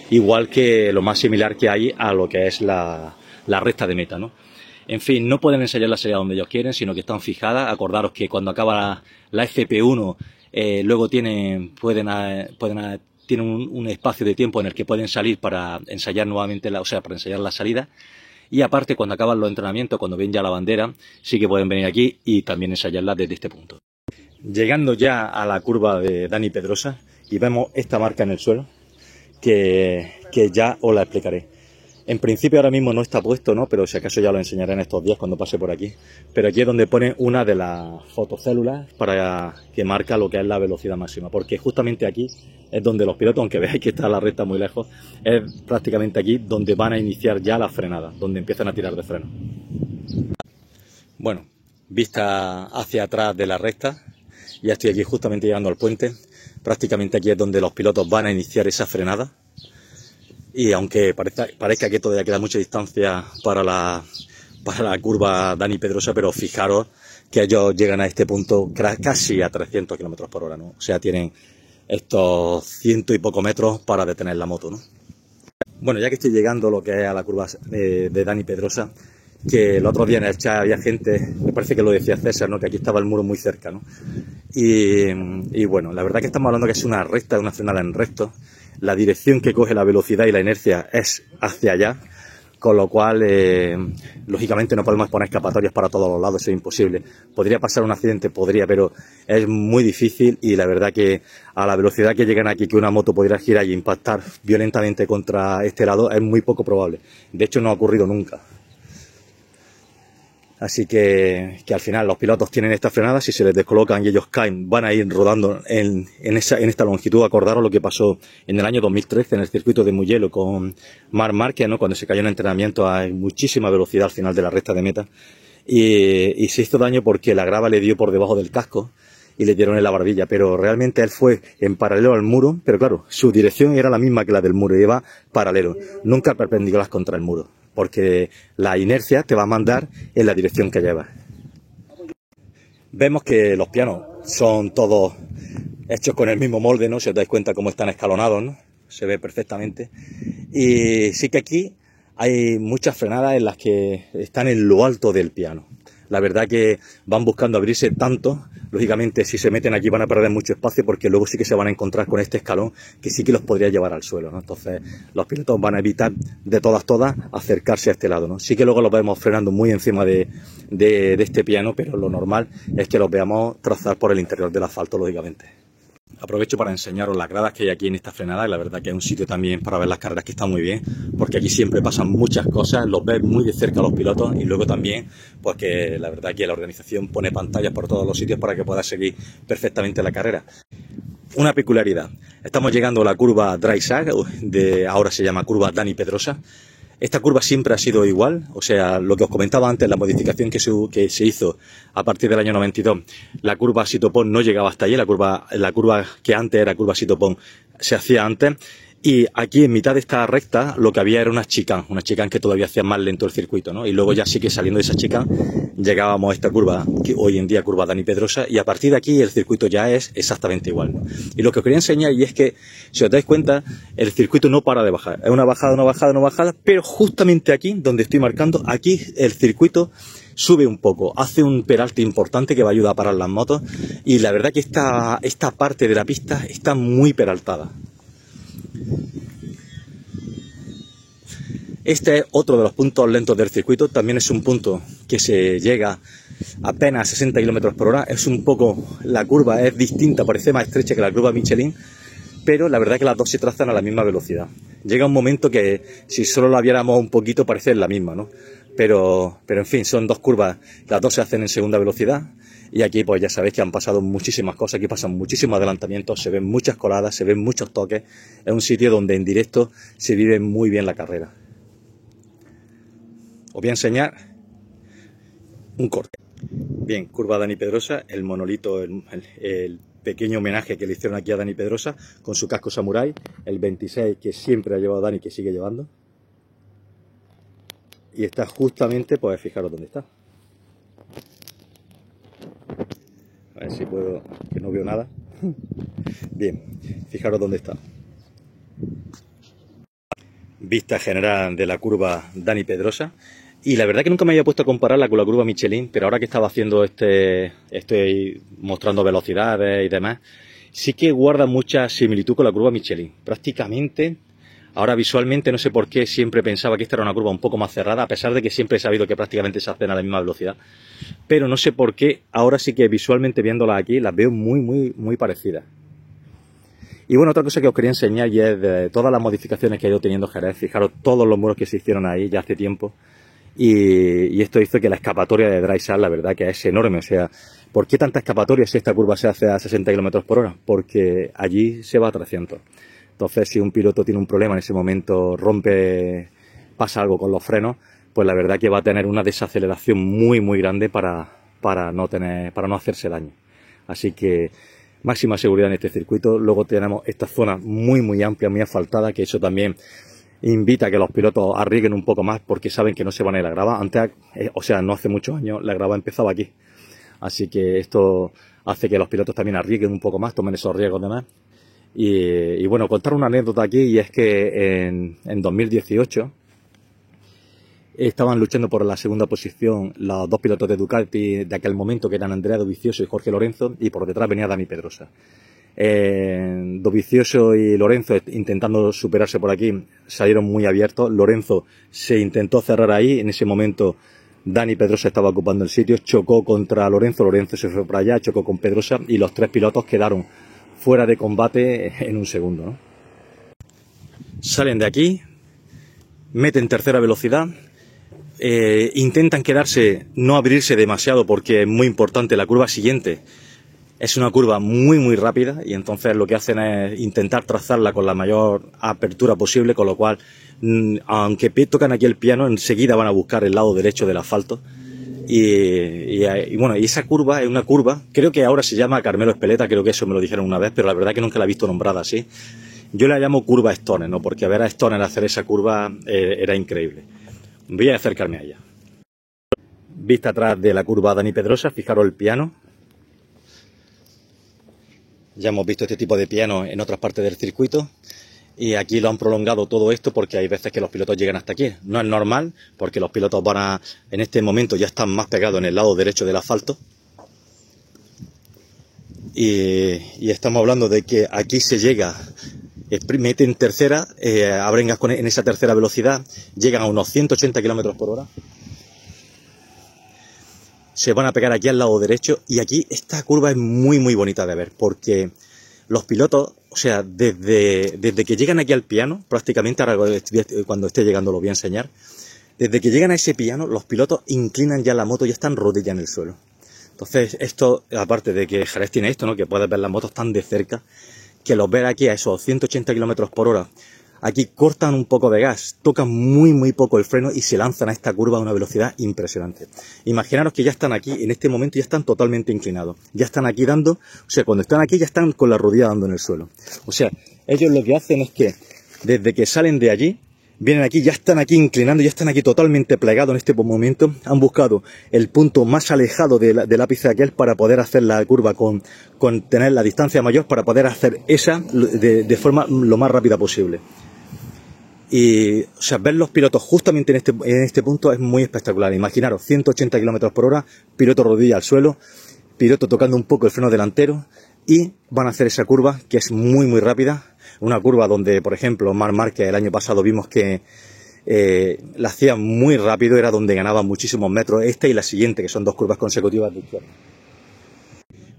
Speaker 1: igual que lo más similar que hay a lo que es la recta de meta, ¿no? En fin, no pueden ensayar la salida donde ellos quieren, sino que están fijadas. Acordaros que cuando acaba la FP1, luego tienen un espacio de tiempo en el que pueden salir para ensayar nuevamente, para ensayar la salida. Y aparte, cuando acaban los entrenamientos, cuando ven ya la bandera, sí que pueden venir aquí y también ensayarla desde este punto. Llegando ya a la curva de Dani Pedrosa, y vemos esta marca en el suelo, que ya os la explicaré. En principio ahora mismo no está puesto, ¿no? Pero si acaso ya lo enseñaré en estos días cuando pase por aquí. Pero aquí es donde pone una de las fotocélulas para que marca lo que es la velocidad máxima. Porque justamente aquí es donde los pilotos, aunque veáis que está la recta muy lejos, es prácticamente aquí donde van a iniciar ya la frenada, donde empiezan a tirar de freno. Bueno, vista hacia atrás de la recta, ya estoy aquí justamente llegando al puente. Prácticamente aquí es donde los pilotos van a iniciar esa frenada. Y aunque parezca que todavía queda mucha distancia para la curva Dani Pedrosa, pero fijaros que ellos llegan a este punto casi a 300 km por hora, ¿no? O sea, tienen estos 100 y poco metros para detener la moto, ¿no? Bueno, ya que estoy llegando lo que es a la curva de Dani Pedrosa, que el otro día en el chat había gente, me parece que lo decía César, ¿no? Que aquí estaba el muro muy cerca, ¿no? Y bueno, la verdad que estamos hablando que es una recta, una frenada en recto. La dirección que coge la velocidad y la inercia es hacia allá, con lo cual, lógicamente no podemos poner escapatorias para todos los lados, eso es imposible. ¿Podría pasar un accidente? Podría, pero es muy difícil, y la verdad que a la velocidad que llegan aquí, que una moto podría girar y impactar violentamente contra este lado, es muy poco probable. De hecho, no ha ocurrido nunca. Así que al final los pilotos tienen esta frenada, si se les descolocan y ellos caen, van a ir rodando en esta longitud. Acordaros lo que pasó en el año 2013 en el circuito de Mugello con Marc Márquez, ¿no? Cuando se cayó en entrenamiento a muchísima velocidad al final de la recta de meta, y se hizo daño porque la grava le dio por debajo del casco y le dieron en la barbilla, pero realmente él fue en paralelo al muro, pero claro, su dirección era la misma que la del muro, iba paralelo, nunca perpendicular contra el muro, porque la inercia te va a mandar en la dirección que llevas. Vemos que los pianos son todos hechos con el mismo molde, ¿no? Si os dais cuenta cómo están escalonados, ¿no? Se ve perfectamente. Y sí que aquí hay muchas frenadas en las que están en lo alto del piano. La verdad que van buscando abrirse tanto. Lógicamente, si se meten aquí van a perder mucho espacio, porque luego sí que se van a encontrar con este escalón que sí que los podría llevar al suelo, ¿no? Entonces los pilotos van a evitar de todas acercarse a este lado, ¿no? Sí que luego los vemos frenando muy encima de este piano, pero lo normal es que los veamos trazar por el interior del asfalto, lógicamente. Aprovecho para enseñaros las gradas que hay aquí en esta frenada, y la verdad que es un sitio también para ver las carreras que está muy bien, porque aquí siempre pasan muchas cosas, los ves muy de cerca a los pilotos, y luego también, pues que la verdad que la organización pone pantallas por todos los sitios para que puedas seguir perfectamente la carrera. Una peculiaridad, estamos llegando a la curva Dry Sag, ahora se llama curva Dani Pedrosa. Esta curva siempre ha sido igual, o sea, lo que os comentaba antes, la modificación que se hizo a partir del año 92, la curva Sitopón no llegaba hasta allí, la curva que antes era curva Sitopón se hacía antes, y aquí en mitad de esta recta lo que había era una chicane que todavía hacía más lento el circuito, ¿no? Y luego ya sí que saliendo de esa chicane llegábamos a esta curva, que hoy en día curva Dani Pedrosa, y a partir de aquí el circuito ya es exactamente igual, ¿no? Y lo que os quería enseñar, y es que, si os dais cuenta, el circuito no para de bajar, es una bajada, pero justamente aquí, donde estoy marcando, aquí el circuito sube un poco, hace un peralte importante que va a ayudar a parar las motos, y la verdad que esta parte de la pista está muy peraltada. Este es otro de los puntos lentos del circuito, también es un punto que se llega apenas a 60 km por hora, es un poco, la curva es distinta, parece más estrecha que la curva Michelin, pero la verdad es que las dos se trazan a la misma velocidad. Llega un momento que si solo la viéramos un poquito parece la misma, ¿no? pero en fin, son dos curvas, las dos se hacen en segunda velocidad. Y aquí pues ya sabéis que han pasado muchísimas cosas, aquí pasan muchísimos adelantamientos, se ven muchas coladas, se ven muchos toques. Es un sitio donde en directo se vive muy bien la carrera. Os voy a enseñar un corte. Bien, curva Dani Pedrosa, el monolito, el pequeño homenaje que le hicieron aquí a Dani Pedrosa con su casco samurái, el 26 que siempre ha llevado Dani, que sigue llevando. Y está justamente, pues fijaros dónde está. A ver si puedo, que no veo nada. Bien, fijaros dónde está. Vista general de la curva Dani Pedrosa. Y la verdad que nunca me había puesto a compararla con la curva Michelin, pero ahora que estaba haciendo estoy mostrando velocidades y demás, sí que guarda mucha similitud con la curva Michelin. Prácticamente, ahora visualmente no sé por qué siempre pensaba que esta era una curva un poco más cerrada, a pesar de que siempre he sabido que prácticamente se hacen a la misma velocidad. Pero no sé por qué, ahora sí que visualmente viéndolas aquí, las veo muy parecidas. Y bueno, otra cosa que os quería enseñar y es de todas las modificaciones que ha ido teniendo Jerez. Fijaros todos los muros que se hicieron ahí ya hace tiempo. Y esto hizo que la escapatoria de Drysdale, la verdad que es enorme. O sea, ¿por qué tanta escapatoria si esta curva se hace a 60 km por hora? Porque allí se va a 300. Entonces, si un piloto tiene un problema en ese momento, pasa algo con los frenos, pues la verdad que va a tener una desaceleración muy grande para no hacerse daño. Así que máxima seguridad en este circuito. Luego tenemos esta zona muy amplia, muy asfaltada, que eso también invita a que los pilotos arriesguen un poco más porque saben que no se van a ir a la grava. Antes, o sea, no hace muchos años, la grava empezaba aquí. Así que esto hace que los pilotos también arriesguen un poco más, tomen esos riesgos de más. Y bueno, contar una anécdota aquí, y es que en 2018 estaban luchando por la segunda posición los dos pilotos de Ducati de aquel momento, que eran Andrea Dovizioso y Jorge Lorenzo, y por detrás venía Dani Pedrosa. Dovizioso y Lorenzo, intentando superarse por aquí, salieron muy abiertos. Lorenzo se intentó cerrar ahí, en ese momento Dani Pedrosa estaba ocupando el sitio, chocó contra Lorenzo, Lorenzo se fue para allá, chocó con Pedrosa y los tres pilotos quedaron fuera de combate en un segundo, ¿no? Salen de aquí, meten tercera velocidad, intentan quedarse, no abrirse demasiado porque es muy importante. La curva siguiente es una curva muy rápida y entonces lo que hacen es intentar trazarla con la mayor apertura posible, con lo cual, aunque tocan aquí el piano, enseguida van a buscar el lado derecho del asfalto. Y bueno, y esa curva es una curva, creo que ahora se llama Carmelo Espeleta, creo que eso me lo dijeron una vez, pero la verdad que nunca la he visto nombrada así. Yo la llamo curva Stoner, ¿no? Porque ver a Stoner hacer esa curva era increíble. Voy a acercarme a ella. Vista atrás de la curva Dani Pedrosa, fijaros el piano. Ya hemos visto este tipo de piano en otras partes del circuito. Y aquí lo han prolongado todo esto porque hay veces que los pilotos llegan hasta aquí. No es normal, porque los pilotos en este momento ya están más pegados en el lado derecho del asfalto. Y estamos hablando de que aquí se llega, meten tercera, abren gas en esa tercera velocidad, llegan a unos 180 km por hora. Se van a pegar aquí al lado derecho y aquí esta curva es muy bonita de ver porque los pilotos, o sea, desde que llegan aquí al piano, prácticamente, ahora cuando esté llegando lo voy a enseñar, desde que llegan a ese piano, los pilotos inclinan ya la moto y ya están rodillas en el suelo. Entonces, esto, aparte de que Jerez tiene esto, ¿no? Que puedes ver las motos tan de cerca, que los ver aquí a esos 180 km por hora, aquí cortan un poco de gas, tocan muy poco el freno y se lanzan a esta curva a una velocidad impresionante. Imaginaros que ya están aquí, en este momento ya están totalmente inclinados. Ya están aquí dando, o sea, cuando están aquí ya están con la rodilla dando en el suelo. O sea, ellos lo que hacen es que desde que salen de allí, vienen aquí, ya están aquí inclinando, ya están aquí totalmente plegados en este momento. Han buscado el punto más alejado del ápice de aquel para poder hacer la curva con tener la distancia mayor, para poder hacer esa de forma lo más rápida posible. Y, o sea, ver los pilotos justamente en este punto es muy espectacular. Imaginaros, 180 km por hora, piloto rodilla al suelo, piloto tocando un poco el freno delantero y van a hacer esa curva que es muy rápida. Una curva donde, por ejemplo, Marc Márquez el año pasado vimos que la hacía muy rápido, era donde ganaba muchísimos metros. Esta y la siguiente, que son dos curvas consecutivas de izquierda.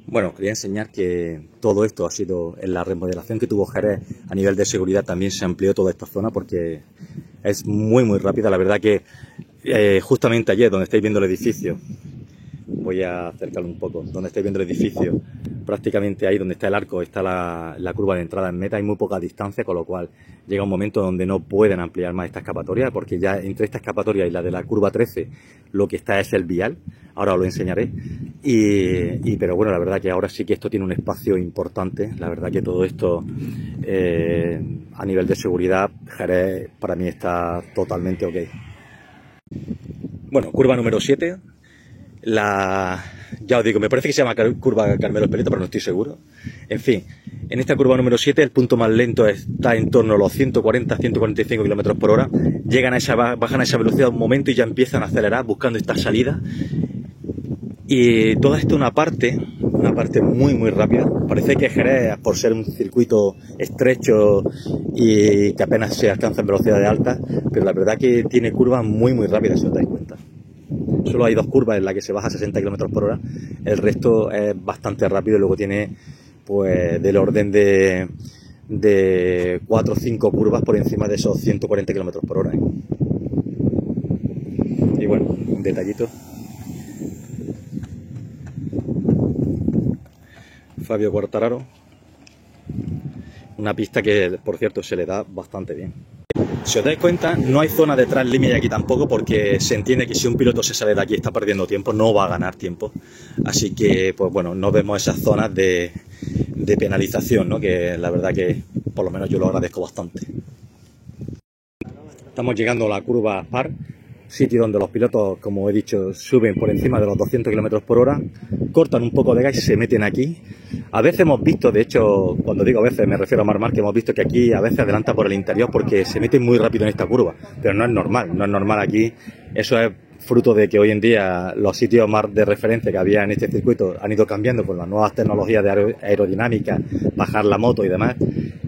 Speaker 1: Bueno, quería enseñar que todo esto ha sido en la remodelación que tuvo Jerez a nivel de seguridad. También se amplió toda esta zona porque es muy rápida. La verdad que justamente allí donde estáis viendo el edificio, voy a acercarlo un poco, donde estáis viendo el edificio, prácticamente ahí donde está el arco está la curva de entrada en meta, hay muy poca distancia, con lo cual llega un momento donde no pueden ampliar más esta escapatoria, porque ya entre esta escapatoria y la de la curva 13 lo que está es el vial, ahora os lo enseñaré, pero bueno, la verdad que ahora sí que esto tiene un espacio importante, la verdad que todo esto a nivel de seguridad, Jerez para mí está totalmente ok. Bueno, curva número 7. Ya os digo, me parece que se llama curva Carmelo Espeleta, pero no estoy seguro. En fin, en esta curva número 7 el punto más lento está en torno a los 140-145 km por hora. Bajan a esa velocidad un momento y ya empiezan a acelerar buscando esta salida. Y toda esta una parte muy muy rápida. Parece que Jerez, por ser un circuito estrecho y que apenas se alcanza en velocidades altas, pero la verdad que tiene curvas muy muy rápidas, si os dais cuenta. Solo hay 2 curvas en las que se baja a 60 km por hora, el resto es bastante rápido y luego tiene pues del orden de 4 o 5 curvas por encima de esos 140 km por hora. Y bueno, un detallito. Fabio Quartararo, una pista que por cierto se le da bastante bien. Si os dais cuenta, no hay zona detrás límite aquí tampoco, porque se entiende que si un piloto se sale de aquí y está perdiendo tiempo, no va a ganar tiempo. Así que, pues bueno, no vemos esas zonas de penalización, ¿no? Que la verdad que por lo menos yo lo agradezco bastante. Estamos llegando a la curva Aspar, sitio donde los pilotos, como he dicho, suben por encima de los 200 km por hora, cortan un poco de gas y se meten aquí. A veces hemos visto, de hecho, cuando digo a veces me refiero a Marc Márquez, que hemos visto que aquí a veces adelanta por el interior porque se mete muy rápido en esta curva, pero no es normal aquí. Eso es fruto de que hoy en día los sitios más de referencia que había en este circuito han ido cambiando con las nuevas tecnologías de aerodinámica, bajar la moto y demás,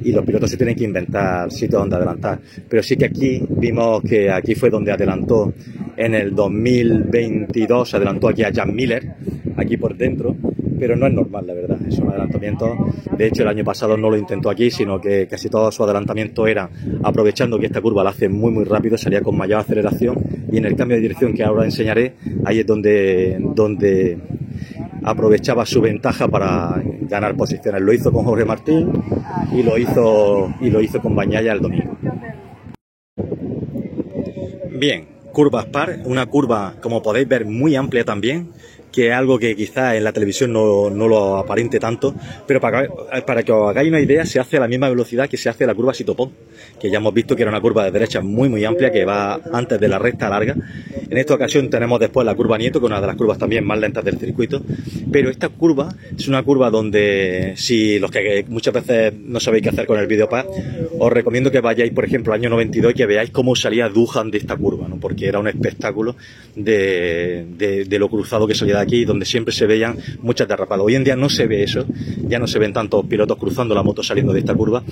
Speaker 1: y los pilotos se tienen que inventar sitios donde adelantar. Pero sí que aquí vimos que aquí fue donde adelantó en el 2022, adelantó aquí a Jan Miller, aquí por dentro, pero no es normal, la verdad, es un adelantamiento. De hecho, el año pasado no lo intentó aquí, sino que casi todo su adelantamiento era aprovechando que esta curva la hace muy muy rápido, salía con mayor aceleración, y en el cambio de dirección que ahora enseñaré, ahí es donde aprovechaba su ventaja para ganar posiciones. Lo hizo con Jorge Martín y lo hizo con Bagnaia el domingo. Bien, curva Aspar, una curva, como podéis ver, muy amplia también, que es algo que quizás en la televisión no lo aparente tanto, pero para que os hagáis una idea, se hace a la misma velocidad que se hace la curva Sitopón, que ya hemos visto que era una curva de derecha muy muy amplia, que va antes de la recta larga. En esta ocasión tenemos después la curva Nieto, que es una de las curvas también más lentas del circuito, pero esta curva es una curva donde, si los que muchas veces no sabéis qué hacer con el videopad, os recomiendo que vayáis, por ejemplo, al año 92 y que veáis cómo salía Duhan de esta curva, ¿no? Porque era un espectáculo de lo cruzado que salía de aquí, donde siempre se veían muchas derrapadas. Hoy en día no se ve eso, ya no se ven tantos pilotos cruzando la moto saliendo de esta curva,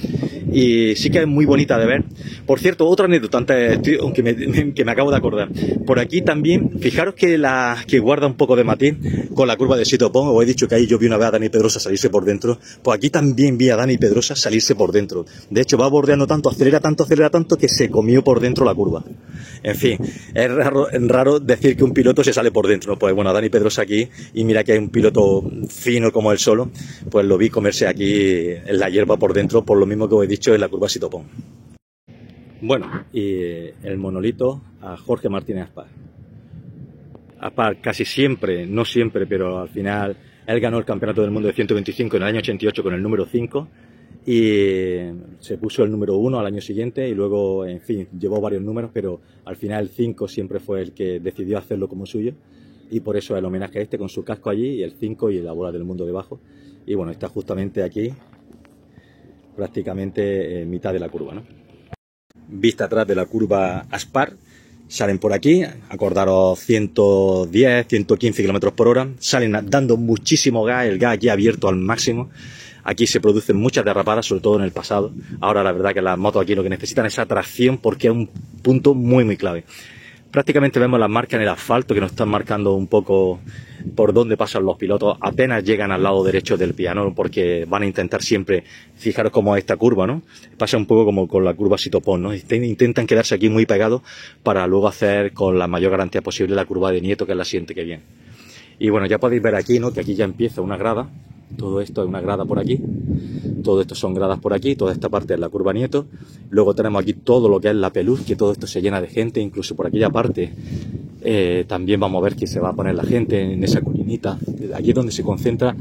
Speaker 1: y sí que es muy bonita de ver. Por cierto, otra anécdota, aunque me acabo de acordar, por aquí también, fijaros que guarda un poco de matiz con la curva de Sitopón. Os he dicho que ahí yo vi una vez a Dani Pedrosa salirse por dentro, pues aquí también vi a Dani Pedrosa salirse por dentro. De hecho, va bordeando tanto, acelera tanto que se comió por dentro la curva. En fin, es raro decir que un piloto se sale por dentro, ¿no? Pues bueno, a Dani Pedrosa aquí, y mira que hay un piloto fino como él solo, pues lo vi comerse aquí en la hierba por dentro, por lo mismo que os he dicho en la curva Sitopón. Bueno, y el monolito a Jorge Martínez Aspar. Aspar casi siempre, no siempre, pero al final él ganó el Campeonato del Mundo de 125 en el año 88 con el número 5, y se puso el número 1 al año siguiente, y luego, en fin, llevó varios números, pero al final el 5 siempre fue el que decidió hacerlo como suyo, y por eso el homenaje a este con su casco allí y el 5 y la bola del mundo debajo. Y bueno, está justamente aquí, prácticamente en mitad de la curva, ¿no? Vista atrás de la curva Aspar, salen por aquí, acordaros 110, 115 km por hora, salen dando muchísimo gas, el gas aquí abierto al máximo. Aquí se producen muchas derrapadas, sobre todo en el pasado. Ahora la verdad que las motos aquí lo que necesitan es tracción, porque es un punto muy muy clave. Prácticamente vemos las marcas en el asfalto que nos están marcando un poco por donde pasan los pilotos, apenas llegan al lado derecho del piano, porque van a intentar siempre, fijaros cómo es esta curva, ¿no? Pasa un poco como con la curva Sitopón, ¿no? Intentan quedarse aquí muy pegados para luego hacer con la mayor garantía posible la curva de Nieto, que es la siguiente que viene. Y bueno, ya podéis ver aquí, ¿no? Que aquí ya empieza una grada. Todo esto es una grada por aquí. Todo esto son gradas por aquí. Toda esta parte es la curva Nieto. Luego tenemos aquí todo lo que es la Pelús, que todo esto se llena de gente. Incluso por aquella parte también vamos a ver que se va a poner la gente en esa colinita. Aquí es donde se concentra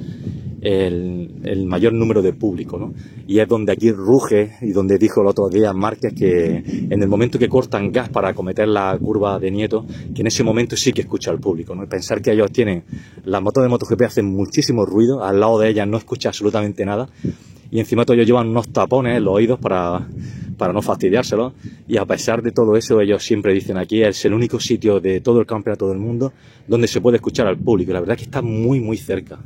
Speaker 1: el mayor número de público, ¿no? Y es donde aquí ruge, y donde dijo el otro día Márquez que en el momento que cortan gas para acometer la curva de Nieto, que en ese momento sí que escucha al público, ¿no? Y pensar que ellos tienen, las motos de MotoGP hacen muchísimo ruido, al lado de ellas no escucha absolutamente nada, y encima todos ellos llevan unos tapones en los oídos para no fastidiárselos, y a pesar de todo eso ellos siempre dicen aquí es el único sitio de todo el campeonato del mundo donde se puede escuchar al público. La verdad es que está muy muy cerca.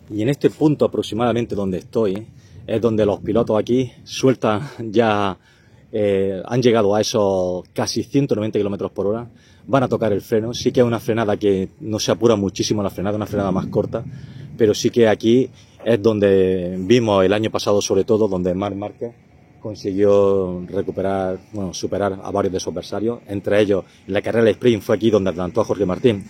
Speaker 1: Y en este punto aproximadamente donde estoy, es donde los pilotos aquí sueltan ya, han llegado a esos casi 190 km por hora, van a tocar el freno. Sí que es una frenada que no se apura muchísimo la frenada, una frenada más corta, pero sí que aquí es donde vimos el año pasado, sobre todo, donde Marc Márquez consiguió recuperar, bueno, superar a varios de sus adversarios. Entre ellos, en la carrera de sprint fue aquí donde adelantó a Jorge Martín.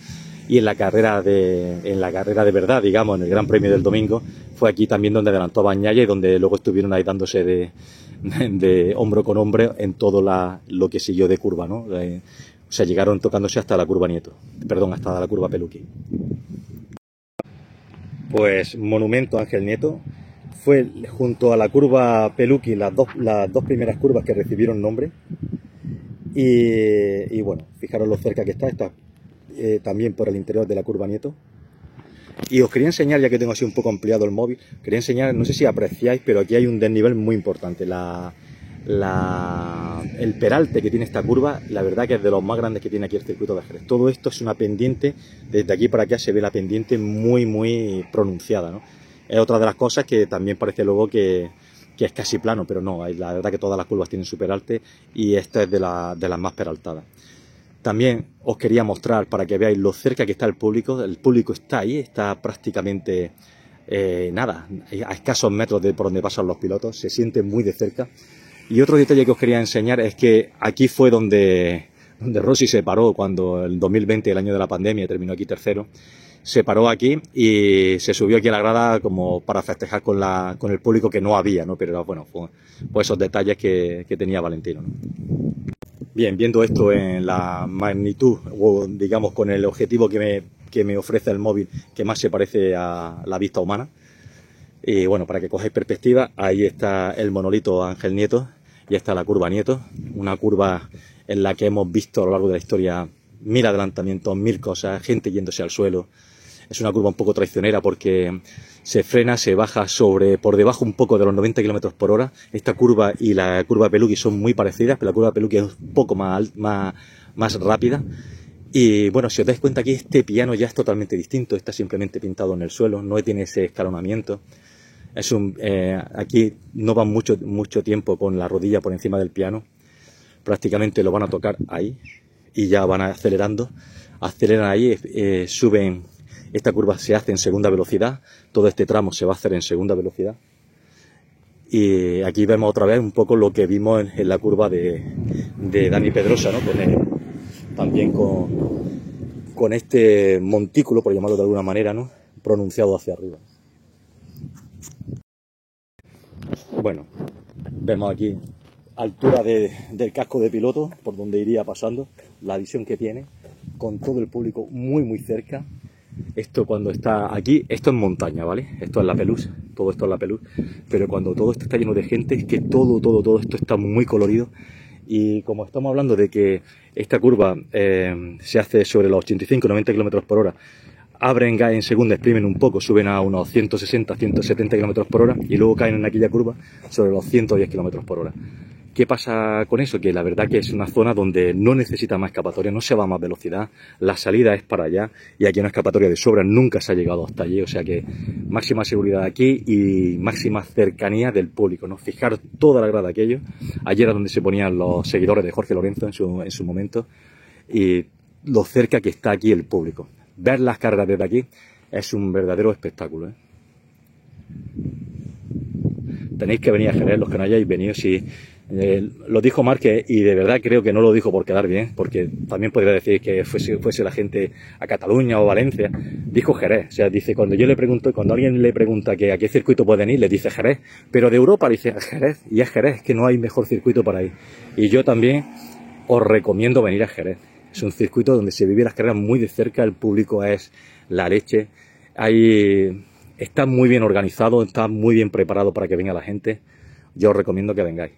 Speaker 1: Y en la carrera de verdad, digamos, en el Gran Premio del domingo, fue aquí también donde adelantó a Bagnaia y donde luego estuvieron ahí dándose de hombro con hombro en todo lo que siguió de curva, ¿no? O sea, llegaron tocándose hasta la curva Nieto, perdón, hasta la curva Peluqui. Pues Monumento Ángel Nieto fue junto a la curva Peluqui las dos primeras curvas que recibieron nombre. Y bueno, fijaros lo cerca que está también por el interior de la curva Nieto. Y os quería enseñar, ya que tengo así un poco ampliado el móvil, quería enseñar, no sé si apreciáis, pero aquí hay un desnivel muy importante. El peralte que tiene esta curva, la verdad que es de los más grandes que tiene aquí el circuito de Jerez. Todo esto es una pendiente, desde aquí para acá se ve la pendiente muy muy pronunciada, ¿no? Es otra de las cosas que también parece luego que es casi plano, pero no, la verdad que todas las curvas tienen su peralte y esta es de las más peraltadas. También os quería mostrar para que veáis lo cerca que está el público está ahí, está prácticamente nada, a escasos metros de por donde pasan los pilotos, se siente muy de cerca. Y otro detalle que os quería enseñar es que aquí fue donde Rossi se paró cuando el 2020, el año de la pandemia, terminó aquí tercero. Se paró aquí y se subió aquí a la grada como para festejar con el público que no había, ¿no? Pero bueno, fue esos detalles que tenía Valentino, ¿no? Bien, viendo esto en la magnitud, o digamos con el objetivo que me ofrece el móvil, que más se parece a la vista humana. Y bueno, para que cojáis perspectiva, ahí está el monolito Ángel Nieto y está la curva Nieto, una curva en la que hemos visto a lo largo de la historia 1000 adelantamientos, 1000 cosas, gente yéndose al suelo. Es una curva un poco traicionera porque se frena, se baja por debajo un poco de los 90 km por hora. Esta curva y la curva Peluqui son muy parecidas, pero la curva Peluqui es un poco más rápida. Y bueno, si os dais cuenta aquí, este piano ya es totalmente distinto, está simplemente pintado en el suelo, no tiene ese escalonamiento. Aquí no van mucho tiempo con la rodilla por encima del piano, prácticamente lo van a tocar ahí y ya van acelerando, aceleran ahí, suben. Esta curva se hace en segunda velocidad, todo este tramo se va a hacer en segunda velocidad. Y aquí vemos otra vez un poco lo que vimos en la curva de Dani Pedrosa, ¿no? También con este montículo, por llamarlo de alguna manera, ¿no? Pronunciado hacia arriba. Bueno, vemos aquí altura del casco de piloto, por donde iría pasando, la visión que tiene, con todo el público muy muy cerca. Esto cuando está aquí, esto es montaña, ¿vale? Esto es la Pelús, todo esto es la Pelús, pero cuando todo esto está lleno de gente, es que todo esto está muy colorido. Y como estamos hablando de que esta curva se hace sobre los 85-90 km por hora, abren gas en segunda, exprimen un poco, suben a unos 160-170 km por hora y luego caen en aquella curva sobre los 110 km por hora. ¿Qué pasa con eso? Que la verdad que es una zona donde no necesita más escapatoria, no se va a más velocidad, la salida es para allá y aquí una escapatoria de sobra, nunca se ha llegado hasta allí, o sea que máxima seguridad aquí y máxima cercanía del público, ¿no? Fijar toda la grada aquello, allí era donde se ponían los seguidores de Jorge Lorenzo en su momento y lo cerca que está aquí el público. Ver las carreras desde aquí es un verdadero espectáculo, ¿eh? Tenéis que venir a Jerez, los que no hayáis venido, si lo dijo Márquez, y de verdad creo que no lo dijo por quedar bien, porque también podría decir que fuese la gente a Cataluña o Valencia. Dijo Jerez, o sea, dice, cuando alguien le pregunta que a qué circuito pueden ir, le dice Jerez, pero de Europa le dice Jerez, y es Jerez, que no hay mejor circuito para ir. Y yo también os recomiendo venir a Jerez. Es un circuito donde se vive las carreras muy de cerca, el público es la leche, está muy bien organizado, está muy bien preparado para que venga la gente. Yo os recomiendo que vengáis.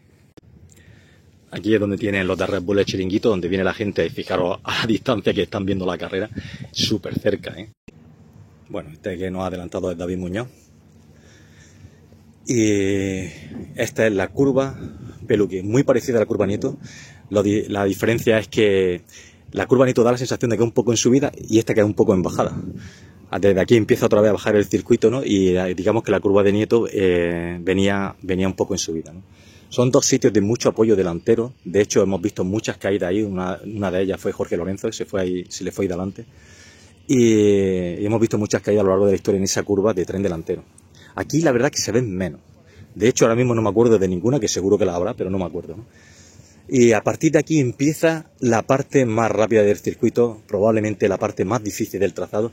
Speaker 1: Aquí es donde tienen los de Red Bull el chiringuito, donde viene la gente, y fijaros a la distancia que están viendo la carrera, súper cerca, ¿eh? Bueno, este que nos ha adelantado es David Muñoz. Y esta es la curva Peluqui, muy parecida a la curva Nieto. La diferencia es que la curva Nieto da la sensación de que es un poco en subida y esta que es un poco en bajada. Desde aquí empieza otra vez a bajar el circuito, ¿no? Y digamos que la curva de Nieto venía un poco en subida, ¿no? Son dos sitios de mucho apoyo delantero. De hecho, hemos visto muchas caídas ahí. Una de ellas fue Jorge Lorenzo, se le fue ahí delante. Y hemos visto muchas caídas a lo largo de la historia en esa curva de tren delantero. Aquí la verdad que se ven menos. De hecho, ahora mismo no me acuerdo de ninguna, que seguro que la habrá, pero no me acuerdo, ¿no? Y a partir de aquí empieza la parte más rápida del circuito, probablemente la parte más difícil del trazado.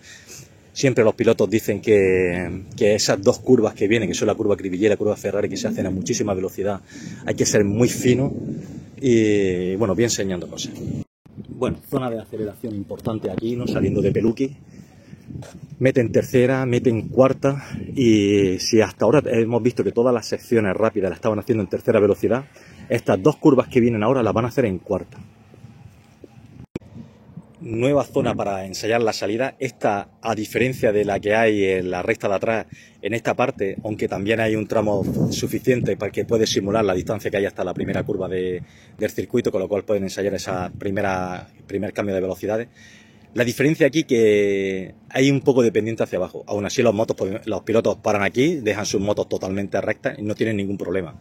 Speaker 1: Siempre los pilotos dicen que esas dos curvas que vienen, que son la curva Cribillé y la curva Ferrari, que se hacen a muchísima velocidad, hay que ser muy fino y, bueno, bien enseñando cosas. Bueno, zona de aceleración importante aquí, ¿no? Saliendo de Peluqui. Mete en tercera, mete en cuarta, y si hasta ahora hemos visto que todas las secciones rápidas las estaban haciendo en tercera velocidad, estas dos curvas que vienen ahora las van a hacer en cuarta. Nueva zona para ensayar la salida. Esta, a diferencia de la que hay en la recta de atrás, en esta parte, aunque también hay un tramo suficiente para que puede simular la distancia que hay hasta la primera curva del circuito, con lo cual pueden ensayar esa primer cambio de velocidades. La diferencia aquí que hay un poco de pendiente hacia abajo. Aún así los pilotos paran aquí, dejan sus motos totalmente rectas y no tienen ningún problema.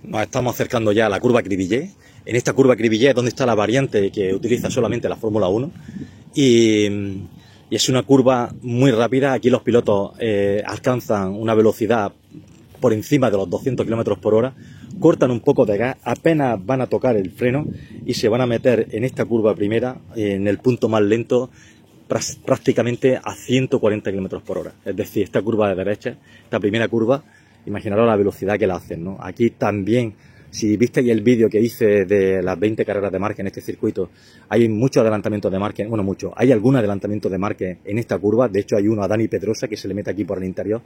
Speaker 1: Nos estamos acercando ya a la curva Cribillé. En esta curva Cribillé es donde está la variante que utiliza solamente la Fórmula 1. Y es una curva muy rápida. Aquí los pilotos alcanzan una velocidad por encima de los 200 km por hora. Cortan un poco de gas, apenas van a tocar el freno y se van a meter en esta curva primera, en el punto más lento, prácticamente a 140 km por hora. Es decir, esta curva de derecha, esta primera curva, imaginaros la velocidad que la hacen, ¿no? Aquí también, si visteis el vídeo que hice de las 20 carreras de Márquez en este circuito, hay muchos adelantamientos de Márquez, bueno, muchos, hay algún adelantamiento de Márquez en esta curva. De hecho hay uno a Dani Pedrosa que se le mete aquí por el interior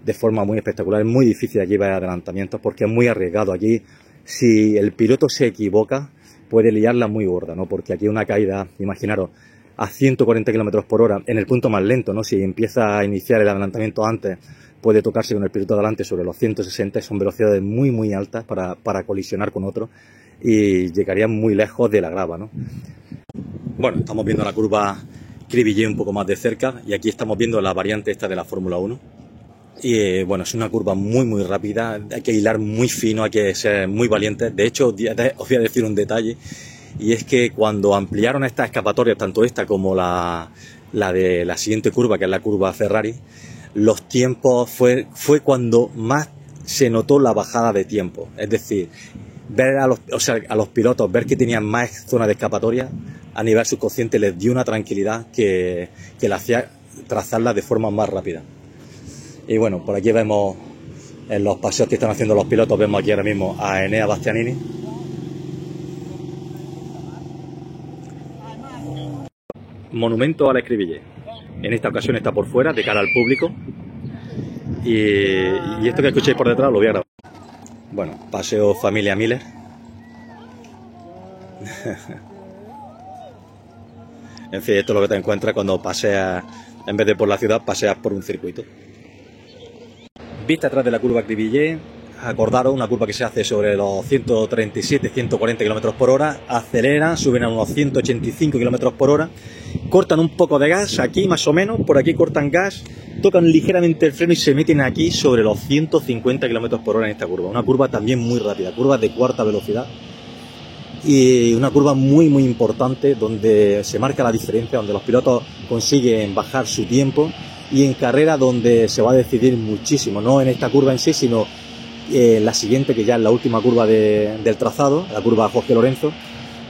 Speaker 1: de forma muy espectacular. Es muy difícil aquí ver adelantamientos porque es muy arriesgado. Aquí, si el piloto se equivoca, puede liarla muy gorda, ¿no? Porque aquí una caída, imaginaros, a 140 km por hora en el punto más lento, ¿no? Si empieza a iniciar el adelantamiento antes, puede tocarse con el piloto delante sobre los 160, son velocidades muy muy altas para colisionar con otro y llegarían muy lejos de la grava, ¿no? Bueno, estamos viendo la curva Cribillé un poco más de cerca y aquí estamos viendo la variante esta de la Fórmula 1. Y bueno, es una curva muy muy rápida, hay que hilar muy fino, hay que ser muy valiente. De hecho, os voy a decir un detalle, y es que cuando ampliaron estas escapatorias, tanto esta como la de la siguiente curva, que es la curva Ferrari, los tiempos fue cuando más se notó la bajada de tiempo. Es decir, ver a los pilotos, ver que tenían más zona de escapatoria a nivel subconsciente les dio una tranquilidad que le hacía trazarla de forma más rápida. Y bueno, por aquí vemos en los paseos que están haciendo los pilotos, vemos aquí ahora mismo a Enea Bastianini. Monumento a la Cribillé. En esta ocasión está por fuera, de cara al público. Y esto que escucháis por detrás lo voy a grabar. Bueno, paseo familia Miller. En fin, esto es lo que te encuentras cuando paseas, en vez de por la ciudad, paseas por un circuito. Vista atrás de la curva Cribillé, acordaros, una curva que se hace sobre los 137-140 km por hora, aceleran, suben a unos 185 km por hora, cortan un poco de gas, aquí más o menos, por aquí cortan gas, tocan ligeramente el freno y se meten aquí sobre los 150 km por hora en esta curva. Una curva también muy rápida, curva de cuarta velocidad. y una curva muy muy importante donde se marca la diferencia, donde los pilotos consiguen bajar su tiempo, y en carrera donde se va a decidir muchísimo, no en esta curva en sí, sino la siguiente, que ya es la última curva del trazado, la curva Jorge Lorenzo,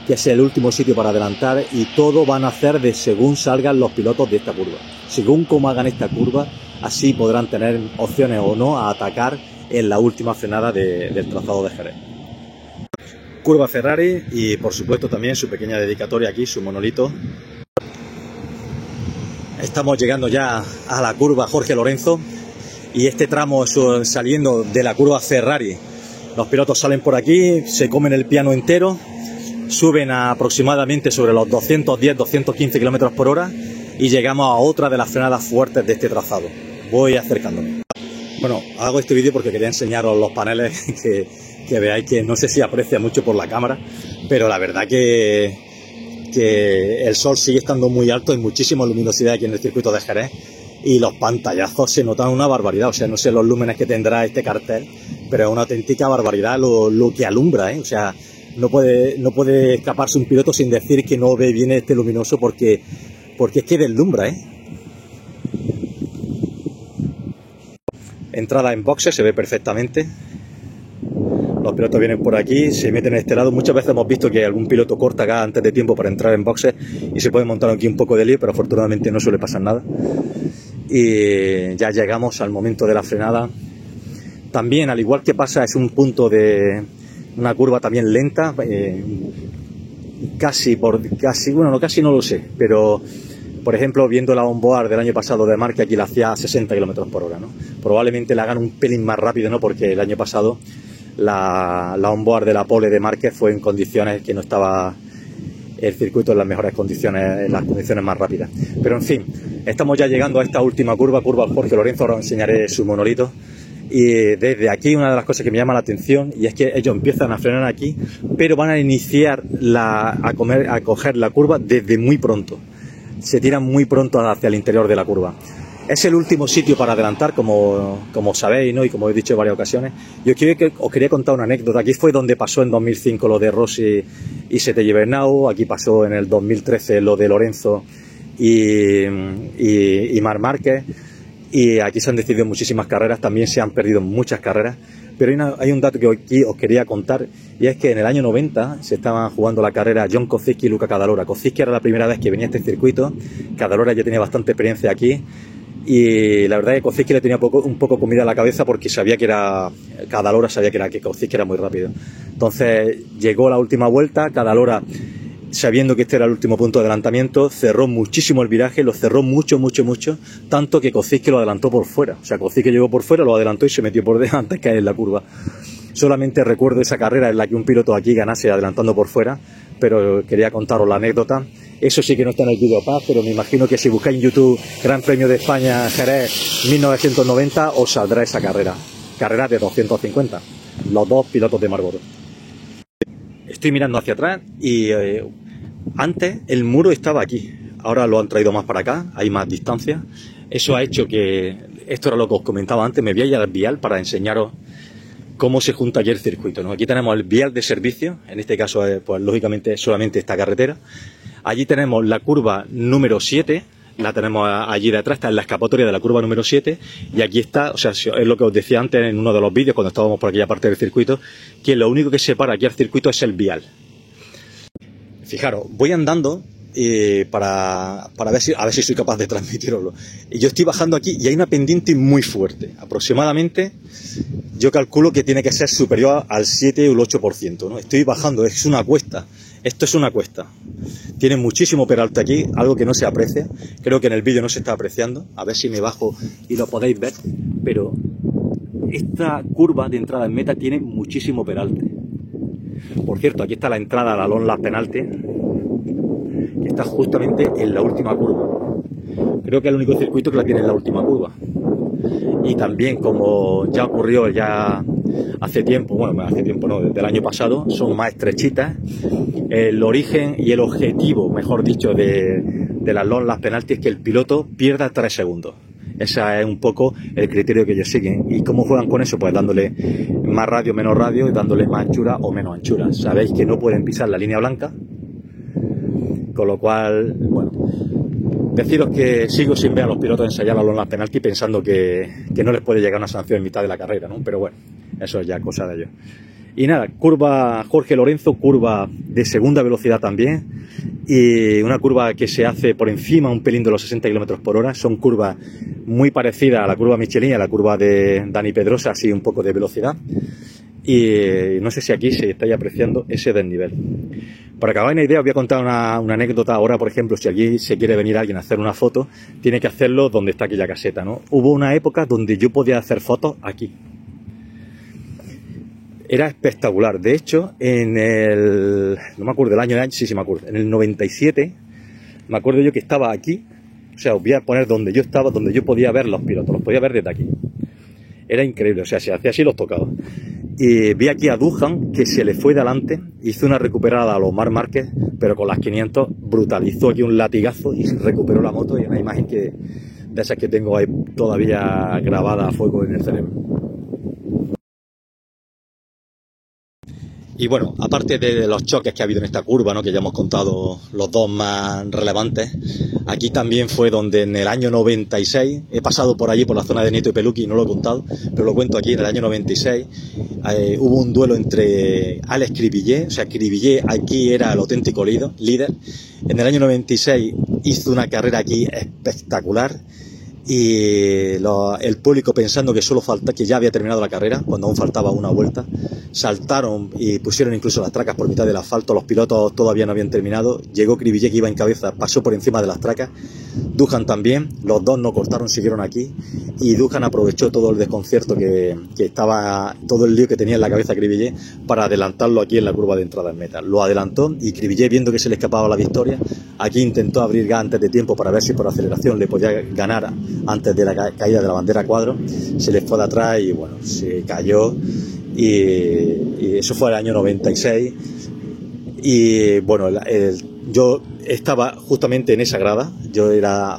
Speaker 1: que es el último sitio para adelantar, y todo van a hacer de según salgan los pilotos de esta curva. Según cómo hagan esta curva, así podrán tener opciones o no a atacar en la última frenada del trazado de Jerez. Curva Ferrari y por supuesto también su pequeña dedicatoria aquí, su monolito. Estamos llegando ya a la curva Jorge Lorenzo y este tramo saliendo de la curva Ferrari. Los pilotos salen por aquí, se comen el piano entero, suben a aproximadamente sobre los 210-215 km por hora y llegamos a otra de las frenadas fuertes de este trazado. Voy acercándome. Bueno, hago este vídeo porque quería enseñaros los paneles que veáis, que no sé si aprecia mucho por la cámara, pero la verdad que el sol sigue estando muy alto, hay muchísima luminosidad aquí en el circuito de Jerez y los pantallazos se notan una barbaridad. O sea, no sé los lúmenes que tendrá este cartel, pero es una auténtica barbaridad lo que alumbra, ¿eh? O sea, no puede escaparse un piloto sin decir que no ve bien este luminoso porque es que deslumbra, ¿eh? Entrada en boxes, se ve perfectamente. Los pilotos vienen por aquí, se meten en este lado. Muchas veces hemos visto que algún piloto corta acá antes de tiempo para entrar en boxes y se puede montar aquí un poco de lío, pero afortunadamente no suele pasar nada. Y ya llegamos al momento de la frenada. También, al igual que pasa, es un punto de una curva también lenta, casi no lo sé, pero por ejemplo, viendo la onboard del año pasado de Márquez, aquí la hacía a 60 km por hora, ¿no? Probablemente la hagan un pelín más rápido, ¿no? Porque el año pasado la onboard de la pole de Márquez fue en condiciones que no estaba el circuito en las mejores condiciones, en las condiciones más rápidas. Pero en fin, estamos ya llegando a esta última curva Jorge Lorenzo. Ahora os enseñaré su monolito. Y desde aquí una de las cosas que me llama la atención, y es que ellos empiezan a frenar aquí, pero van a iniciar a coger la curva desde muy pronto. Se tiran muy pronto hacia el interior de la curva. Es el último sitio para adelantar, como sabéis, ¿no? Y como he dicho en varias ocasiones. Yo os quería contar una anécdota. Aquí fue donde pasó en 2005 lo de Rossi y Sete Gibernau. Aquí pasó en el 2013 lo de Lorenzo y Marc Márquez. Y aquí se han decidido muchísimas carreras, también se han perdido muchas carreras, pero hay un dato que aquí os quería contar, y es que en el año 90 se estaban jugando la carrera John Kosicki y Luca Cadalora. Kosicki era la primera vez que venía a este circuito, Cadalora ya tenía bastante experiencia aquí, y la verdad es que Kosicki le tenía un poco comida a la cabeza porque sabía que Cadalora sabía que Kosicki era muy rápido. Entonces llegó la última vuelta, Cadalora, sabiendo que este era el último punto de adelantamiento, cerró muchísimo el viraje, lo cerró mucho, tanto que Kosicki lo adelantó por fuera. O sea, Kosicki llegó por fuera, lo adelantó y se metió por delante antes de caer en la curva. Solamente recuerdo esa carrera en la que un piloto aquí ganase adelantando por fuera, pero quería contaros la anécdota. Eso sí que no está en el vídeo Paz, pero me imagino que si buscáis en YouTube Gran Premio de España Jerez 1990 os saldrá esa carrera. Carrera de 250, los dos pilotos de Marlboro. Estoy mirando hacia atrás y antes el muro estaba aquí, ahora lo han traído más para acá, hay más distancia. Eso ha hecho que, esto era lo que os comentaba antes, me voy a ir al vial para enseñaros cómo se junta aquí el circuito, ¿no? Aquí tenemos el vial de servicio, en este caso pues lógicamente solamente esta carretera. Allí tenemos la curva número 7, la tenemos allí detrás, está en la escapatoria de la curva número 7, y aquí está, o sea, es lo que os decía antes en uno de los vídeos cuando estábamos por aquella parte del circuito, que lo único que separa aquí al circuito es el vial. Fijaros, voy andando para ver si soy capaz de transmitiroslo. Y yo estoy bajando aquí y hay una pendiente muy fuerte, aproximadamente, yo calculo que tiene que ser superior al 7 o el 8%, ¿no? Estoy bajando, es una cuesta. Esto es una cuesta. Tiene muchísimo peralte aquí, algo que no se aprecia. Creo que en el vídeo no se está apreciando. A ver si me bajo y lo podéis ver. Pero esta curva de entrada en meta tiene muchísimo peralte. Por cierto, aquí está la entrada a la Long Lap Penalty, que está justamente en la última curva. Creo que es el único circuito que la tiene en la última curva. Y también, como ya ocurrió hace tiempo, bueno, hace tiempo no, desde el año pasado, son más estrechitas. El origen y el objetivo, mejor dicho, de las Long Lap Penalty es que el piloto pierda 3 segundos. Ese es un poco el criterio que ellos siguen. ¿Y cómo juegan con eso? Pues dándole más radio, menos radio, y dándole más anchura o menos anchura. Sabéis que no pueden pisar la línea blanca, con lo cual, bueno, deciros que sigo sin ver a los pilotos ensayar a los las penalti pensando que no les puede llegar una sanción en mitad de la carrera, ¿no? Pero bueno, eso es ya cosa de ellos. Y nada, curva Jorge Lorenzo, curva de segunda velocidad también, y una curva que se hace por encima un pelín de los 60 km por hora. Son curvas muy parecidas a la curva Michelin, a la curva de Dani Pedrosa, así un poco de velocidad. Y no sé si aquí se estáis apreciando ese desnivel. Para que hagáis una idea, os voy a contar una anécdota. Ahora, por ejemplo, si aquí se quiere venir alguien a hacer una foto, tiene que hacerlo donde está aquella caseta, ¿no? Hubo una época donde yo podía hacer fotos aquí. Era espectacular. De hecho, en el... no me acuerdo el año, sí me acuerdo. En el 97, me acuerdo yo que estaba aquí. O sea, os voy a poner donde yo estaba, donde yo podía ver los pilotos. Los podía ver desde aquí. Era increíble. O sea, si hacía así los tocaba. Y vi aquí a Duhan, que se le fue de adelante, hizo una recuperada a los Marc Márquez, pero con las 500 brutal. Hizo aquí un latigazo y recuperó la moto, y una imagen de esas que tengo ahí todavía grabada a fuego en el cerebro. Y bueno, aparte de los choques que ha habido en esta curva, ¿no?, que ya hemos contado los dos más relevantes, aquí también fue donde en el año 96, he pasado por allí, por la zona de Nieto y Peluqui, no lo he contado, pero lo cuento aquí. En el año 96 hubo un duelo entre Alex Cribillé, o sea, Cribillé aquí era el auténtico líder. En el año 96 hizo una carrera aquí espectacular, y el público, pensando que que ya había terminado la carrera, cuando aún faltaba una vuelta, saltaron y pusieron incluso las tracas por mitad del asfalto. Los pilotos todavía no habían terminado. Llegó Cribillé, que iba en cabeza, pasó por encima de las tracas. Duhan también. Los dos no cortaron, siguieron aquí, y Duhan aprovechó todo el desconcierto que estaba, todo el lío que tenía en la cabeza Cribillé, para adelantarlo aquí en la curva de entrada en meta. Lo adelantó, y Cribillé, viendo que se le escapaba la victoria, aquí intentó abrir gas antes de tiempo para ver si por aceleración le podía ganar antes de la caída de la bandera cuadro. Se le fue de atrás y bueno, se cayó, y eso fue el año 96. Y bueno, yo estaba justamente en esa grada.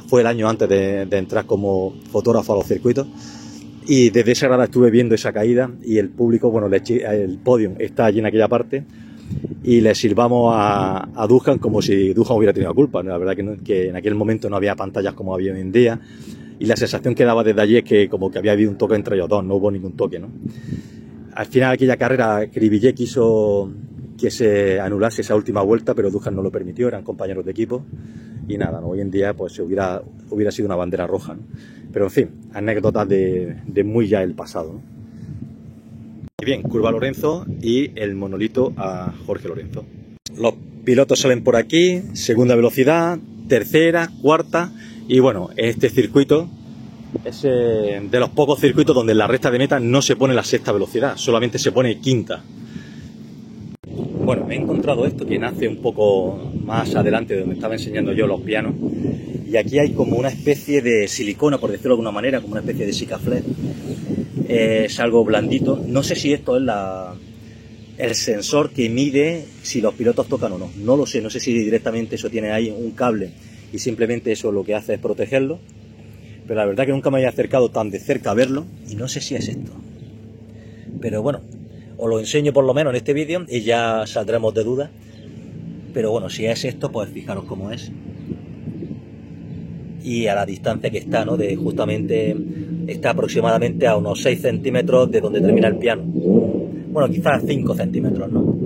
Speaker 1: Fue el año antes de entrar como fotógrafo a los circuitos, y desde esa grada estuve viendo esa caída, y el público, bueno, el podio está allí en aquella parte, y le silbamos a Duhan como si Duhan hubiera tenido culpa. La verdad que en aquel momento no había pantallas como había hoy en día, y la sensación que daba desde allí es que como que había habido un toque entre ellos dos. No hubo ningún toque, ¿no? Al final de aquella carrera, Cribillé quiso que se anulase esa última vuelta, pero Duhan no lo permitió, eran compañeros de equipo, y nada, ¿no? Hoy en día pues hubiera sido una bandera roja, ¿no? Pero en fin, anécdotas de muy ya el pasado, ¿no? Y bien, curva Lorenzo y el monolito a Jorge Lorenzo. Los pilotos salen por aquí, segunda velocidad, tercera, cuarta, y bueno, este circuito es de los pocos circuitos donde en la recta de meta no se pone la sexta velocidad, solamente se pone quinta. Bueno, me he encontrado esto que nace un poco más adelante de donde estaba enseñando yo los pianos, y aquí hay como una especie de silicona, por decirlo de alguna manera, como una especie de Sikaflex. Es algo blandito. No sé si esto es el sensor que mide si los pilotos tocan o no. No lo sé, no sé si directamente eso tiene ahí un cable y simplemente eso lo que hace es protegerlo. Pero la verdad que nunca me había acercado tan de cerca a verlo, y no sé si es esto. Pero bueno, os lo enseño por lo menos en este vídeo y ya saldremos de dudas. Pero bueno, si es esto, pues fijaros cómo es. Y a la distancia que está, ¿no? Justamente está aproximadamente a unos 6 centímetros de donde termina el piano. Bueno, quizás 5 centímetros, ¿no?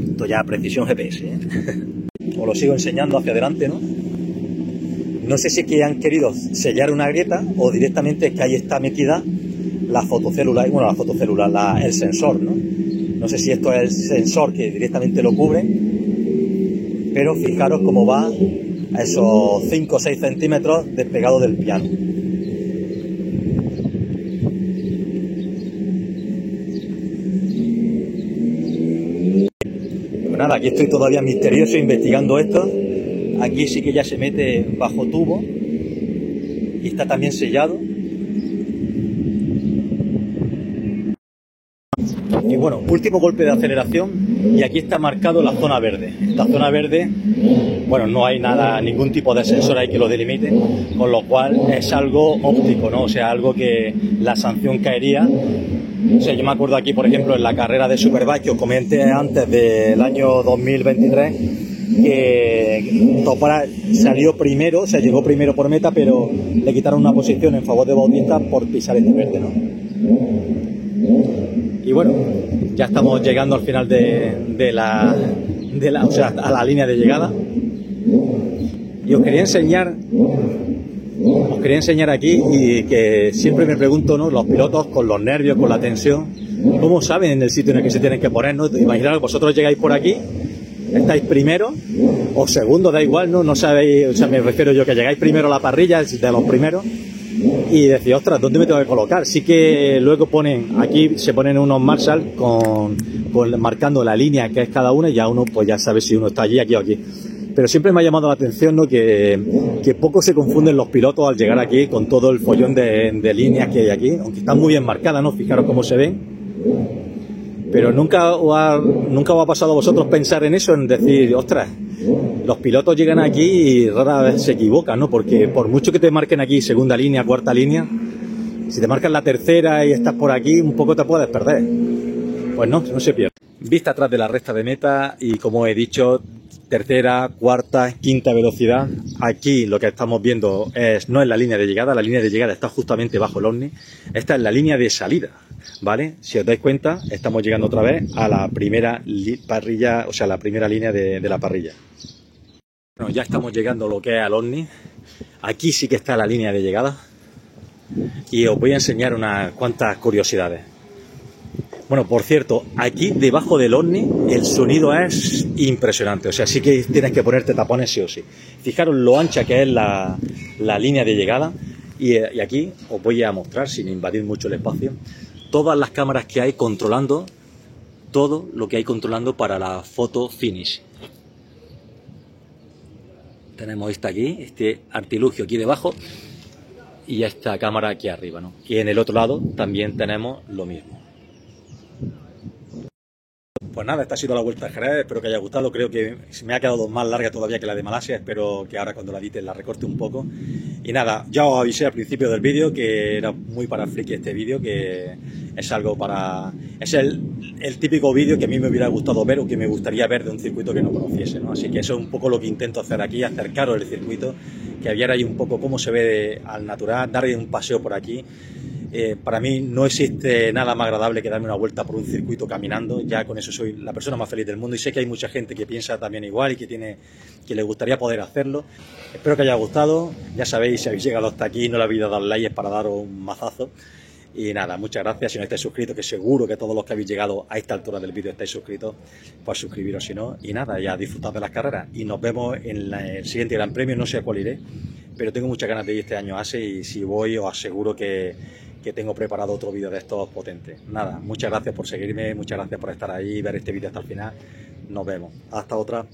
Speaker 1: Esto ya precisión GPS, ¿eh? Os lo sigo enseñando hacia adelante, ¿no? No sé si es que han querido sellar una grieta o directamente es que ahí está metida la fotocélula, el sensor, ¿no? No sé si esto es el sensor que directamente lo cubre, pero fijaros cómo va a esos 5 o 6 centímetros despegado del piano. Pues nada, aquí estoy todavía misterioso investigando esto. Aquí sí que ya se mete bajo tubo y está también sellado. Y bueno, último golpe de aceleración y aquí está marcado la zona verde. Esta zona verde, bueno, no hay nada, ningún tipo de sensor ahí que lo delimite, con lo cual es algo óptico, ¿no? O sea, algo que la sanción caería. O sea, yo me acuerdo aquí, por ejemplo, en la carrera de Superbike que os comenté antes del año 2023, que Topara salió primero, o sea, llegó primero por meta, pero le quitaron una posición en favor de Bautista por pisar este verde, ¿no? Y bueno, ya estamos llegando al final o sea, a la línea de llegada. Y os quería enseñar aquí, y que siempre me pregunto, ¿no? Los pilotos con los nervios, con la tensión, ¿cómo saben en el sitio en el que se tienen que poner, ¿no? Imaginaos, vosotros llegáis por aquí, estáis primero o segundo, da igual, ¿no? No sabéis, o sea, me refiero yo que llegáis primero a la parrilla, de los primeros, y decís, ostras, ¿dónde me tengo que colocar? Sí que luego aquí se ponen unos Marshall marcando la línea que es cada una, y ya uno pues ya sabe si uno está allí, aquí o aquí. Pero siempre me ha llamado la atención, ¿no? que poco se confunden los pilotos al llegar aquí con todo el follón de líneas que hay aquí, aunque están muy bien marcadas, ¿no? Fijaros cómo se ven. Pero nunca os ha pasado a vosotros pensar en eso, en decir, ostras, los pilotos llegan aquí y rara vez se equivocan, ¿no? Porque por mucho que te marquen aquí segunda línea, cuarta línea, si te marcan la tercera y estás por aquí, un poco te puedes perder. Pues no se pierde. Vista atrás de la recta de meta y, como he dicho, tercera, cuarta, quinta velocidad. Aquí lo que estamos viendo no es la línea de llegada, la línea de llegada está justamente bajo el Omni. Esta es la línea de salida, ¿vale? Si os dais cuenta, estamos llegando otra vez a la primera parrilla, o sea, la primera línea de la parrilla. Bueno, ya estamos llegando a lo que es al Omni. Aquí sí que está la línea de llegada y os voy a enseñar unas cuantas curiosidades. Bueno, por cierto, aquí debajo del Omni el sonido es impresionante, o sea, sí que tienes que ponerte tapones sí o sí. Fijaros lo ancha que es la línea de llegada, y aquí os voy a mostrar, sin invadir mucho el espacio, todas las cámaras que hay controlando, todo lo que hay controlando para la foto finish. Tenemos este artilugio aquí debajo y esta cámara aquí arriba, ¿no? Y en el otro lado también tenemos lo mismo. Pues nada, esta ha sido la Vuelta a Jerez, espero que haya gustado. Creo que me ha quedado más larga todavía que la de Malasia, espero que ahora cuando la edite la recorte un poco. Y nada, ya os avisé al principio del vídeo que era muy para friki este vídeo, que es algo para... es el típico vídeo que a mí me hubiera gustado ver o que me gustaría ver de un circuito que no conociese, ¿no? Así que eso es un poco lo que intento hacer aquí, acercaros el circuito, que vierais un poco cómo se ve al natural, darle un paseo por aquí. Para mí no existe nada más agradable que darme una vuelta por un circuito caminando. Ya con eso soy la persona más feliz del mundo, y sé que hay mucha gente que piensa también igual y que le gustaría poder hacerlo. Espero que haya gustado. Ya sabéis, si habéis llegado hasta aquí, no le habéis dado al like, es para daros un mazazo. Y nada, muchas gracias. Si no estáis suscritos, que seguro que todos los que habéis llegado a esta altura del vídeo estáis suscritos, pues suscribiros si no. Y nada, ya disfrutad de las carreras y nos vemos en el siguiente Gran Premio. No sé a cuál iré, pero tengo muchas ganas de ir este año a ASE, y si voy os aseguro que tengo preparado otro vídeo de estos potentes. Nada, muchas gracias por seguirme, muchas gracias por estar ahí y ver este vídeo hasta el final. Nos vemos. Hasta otra.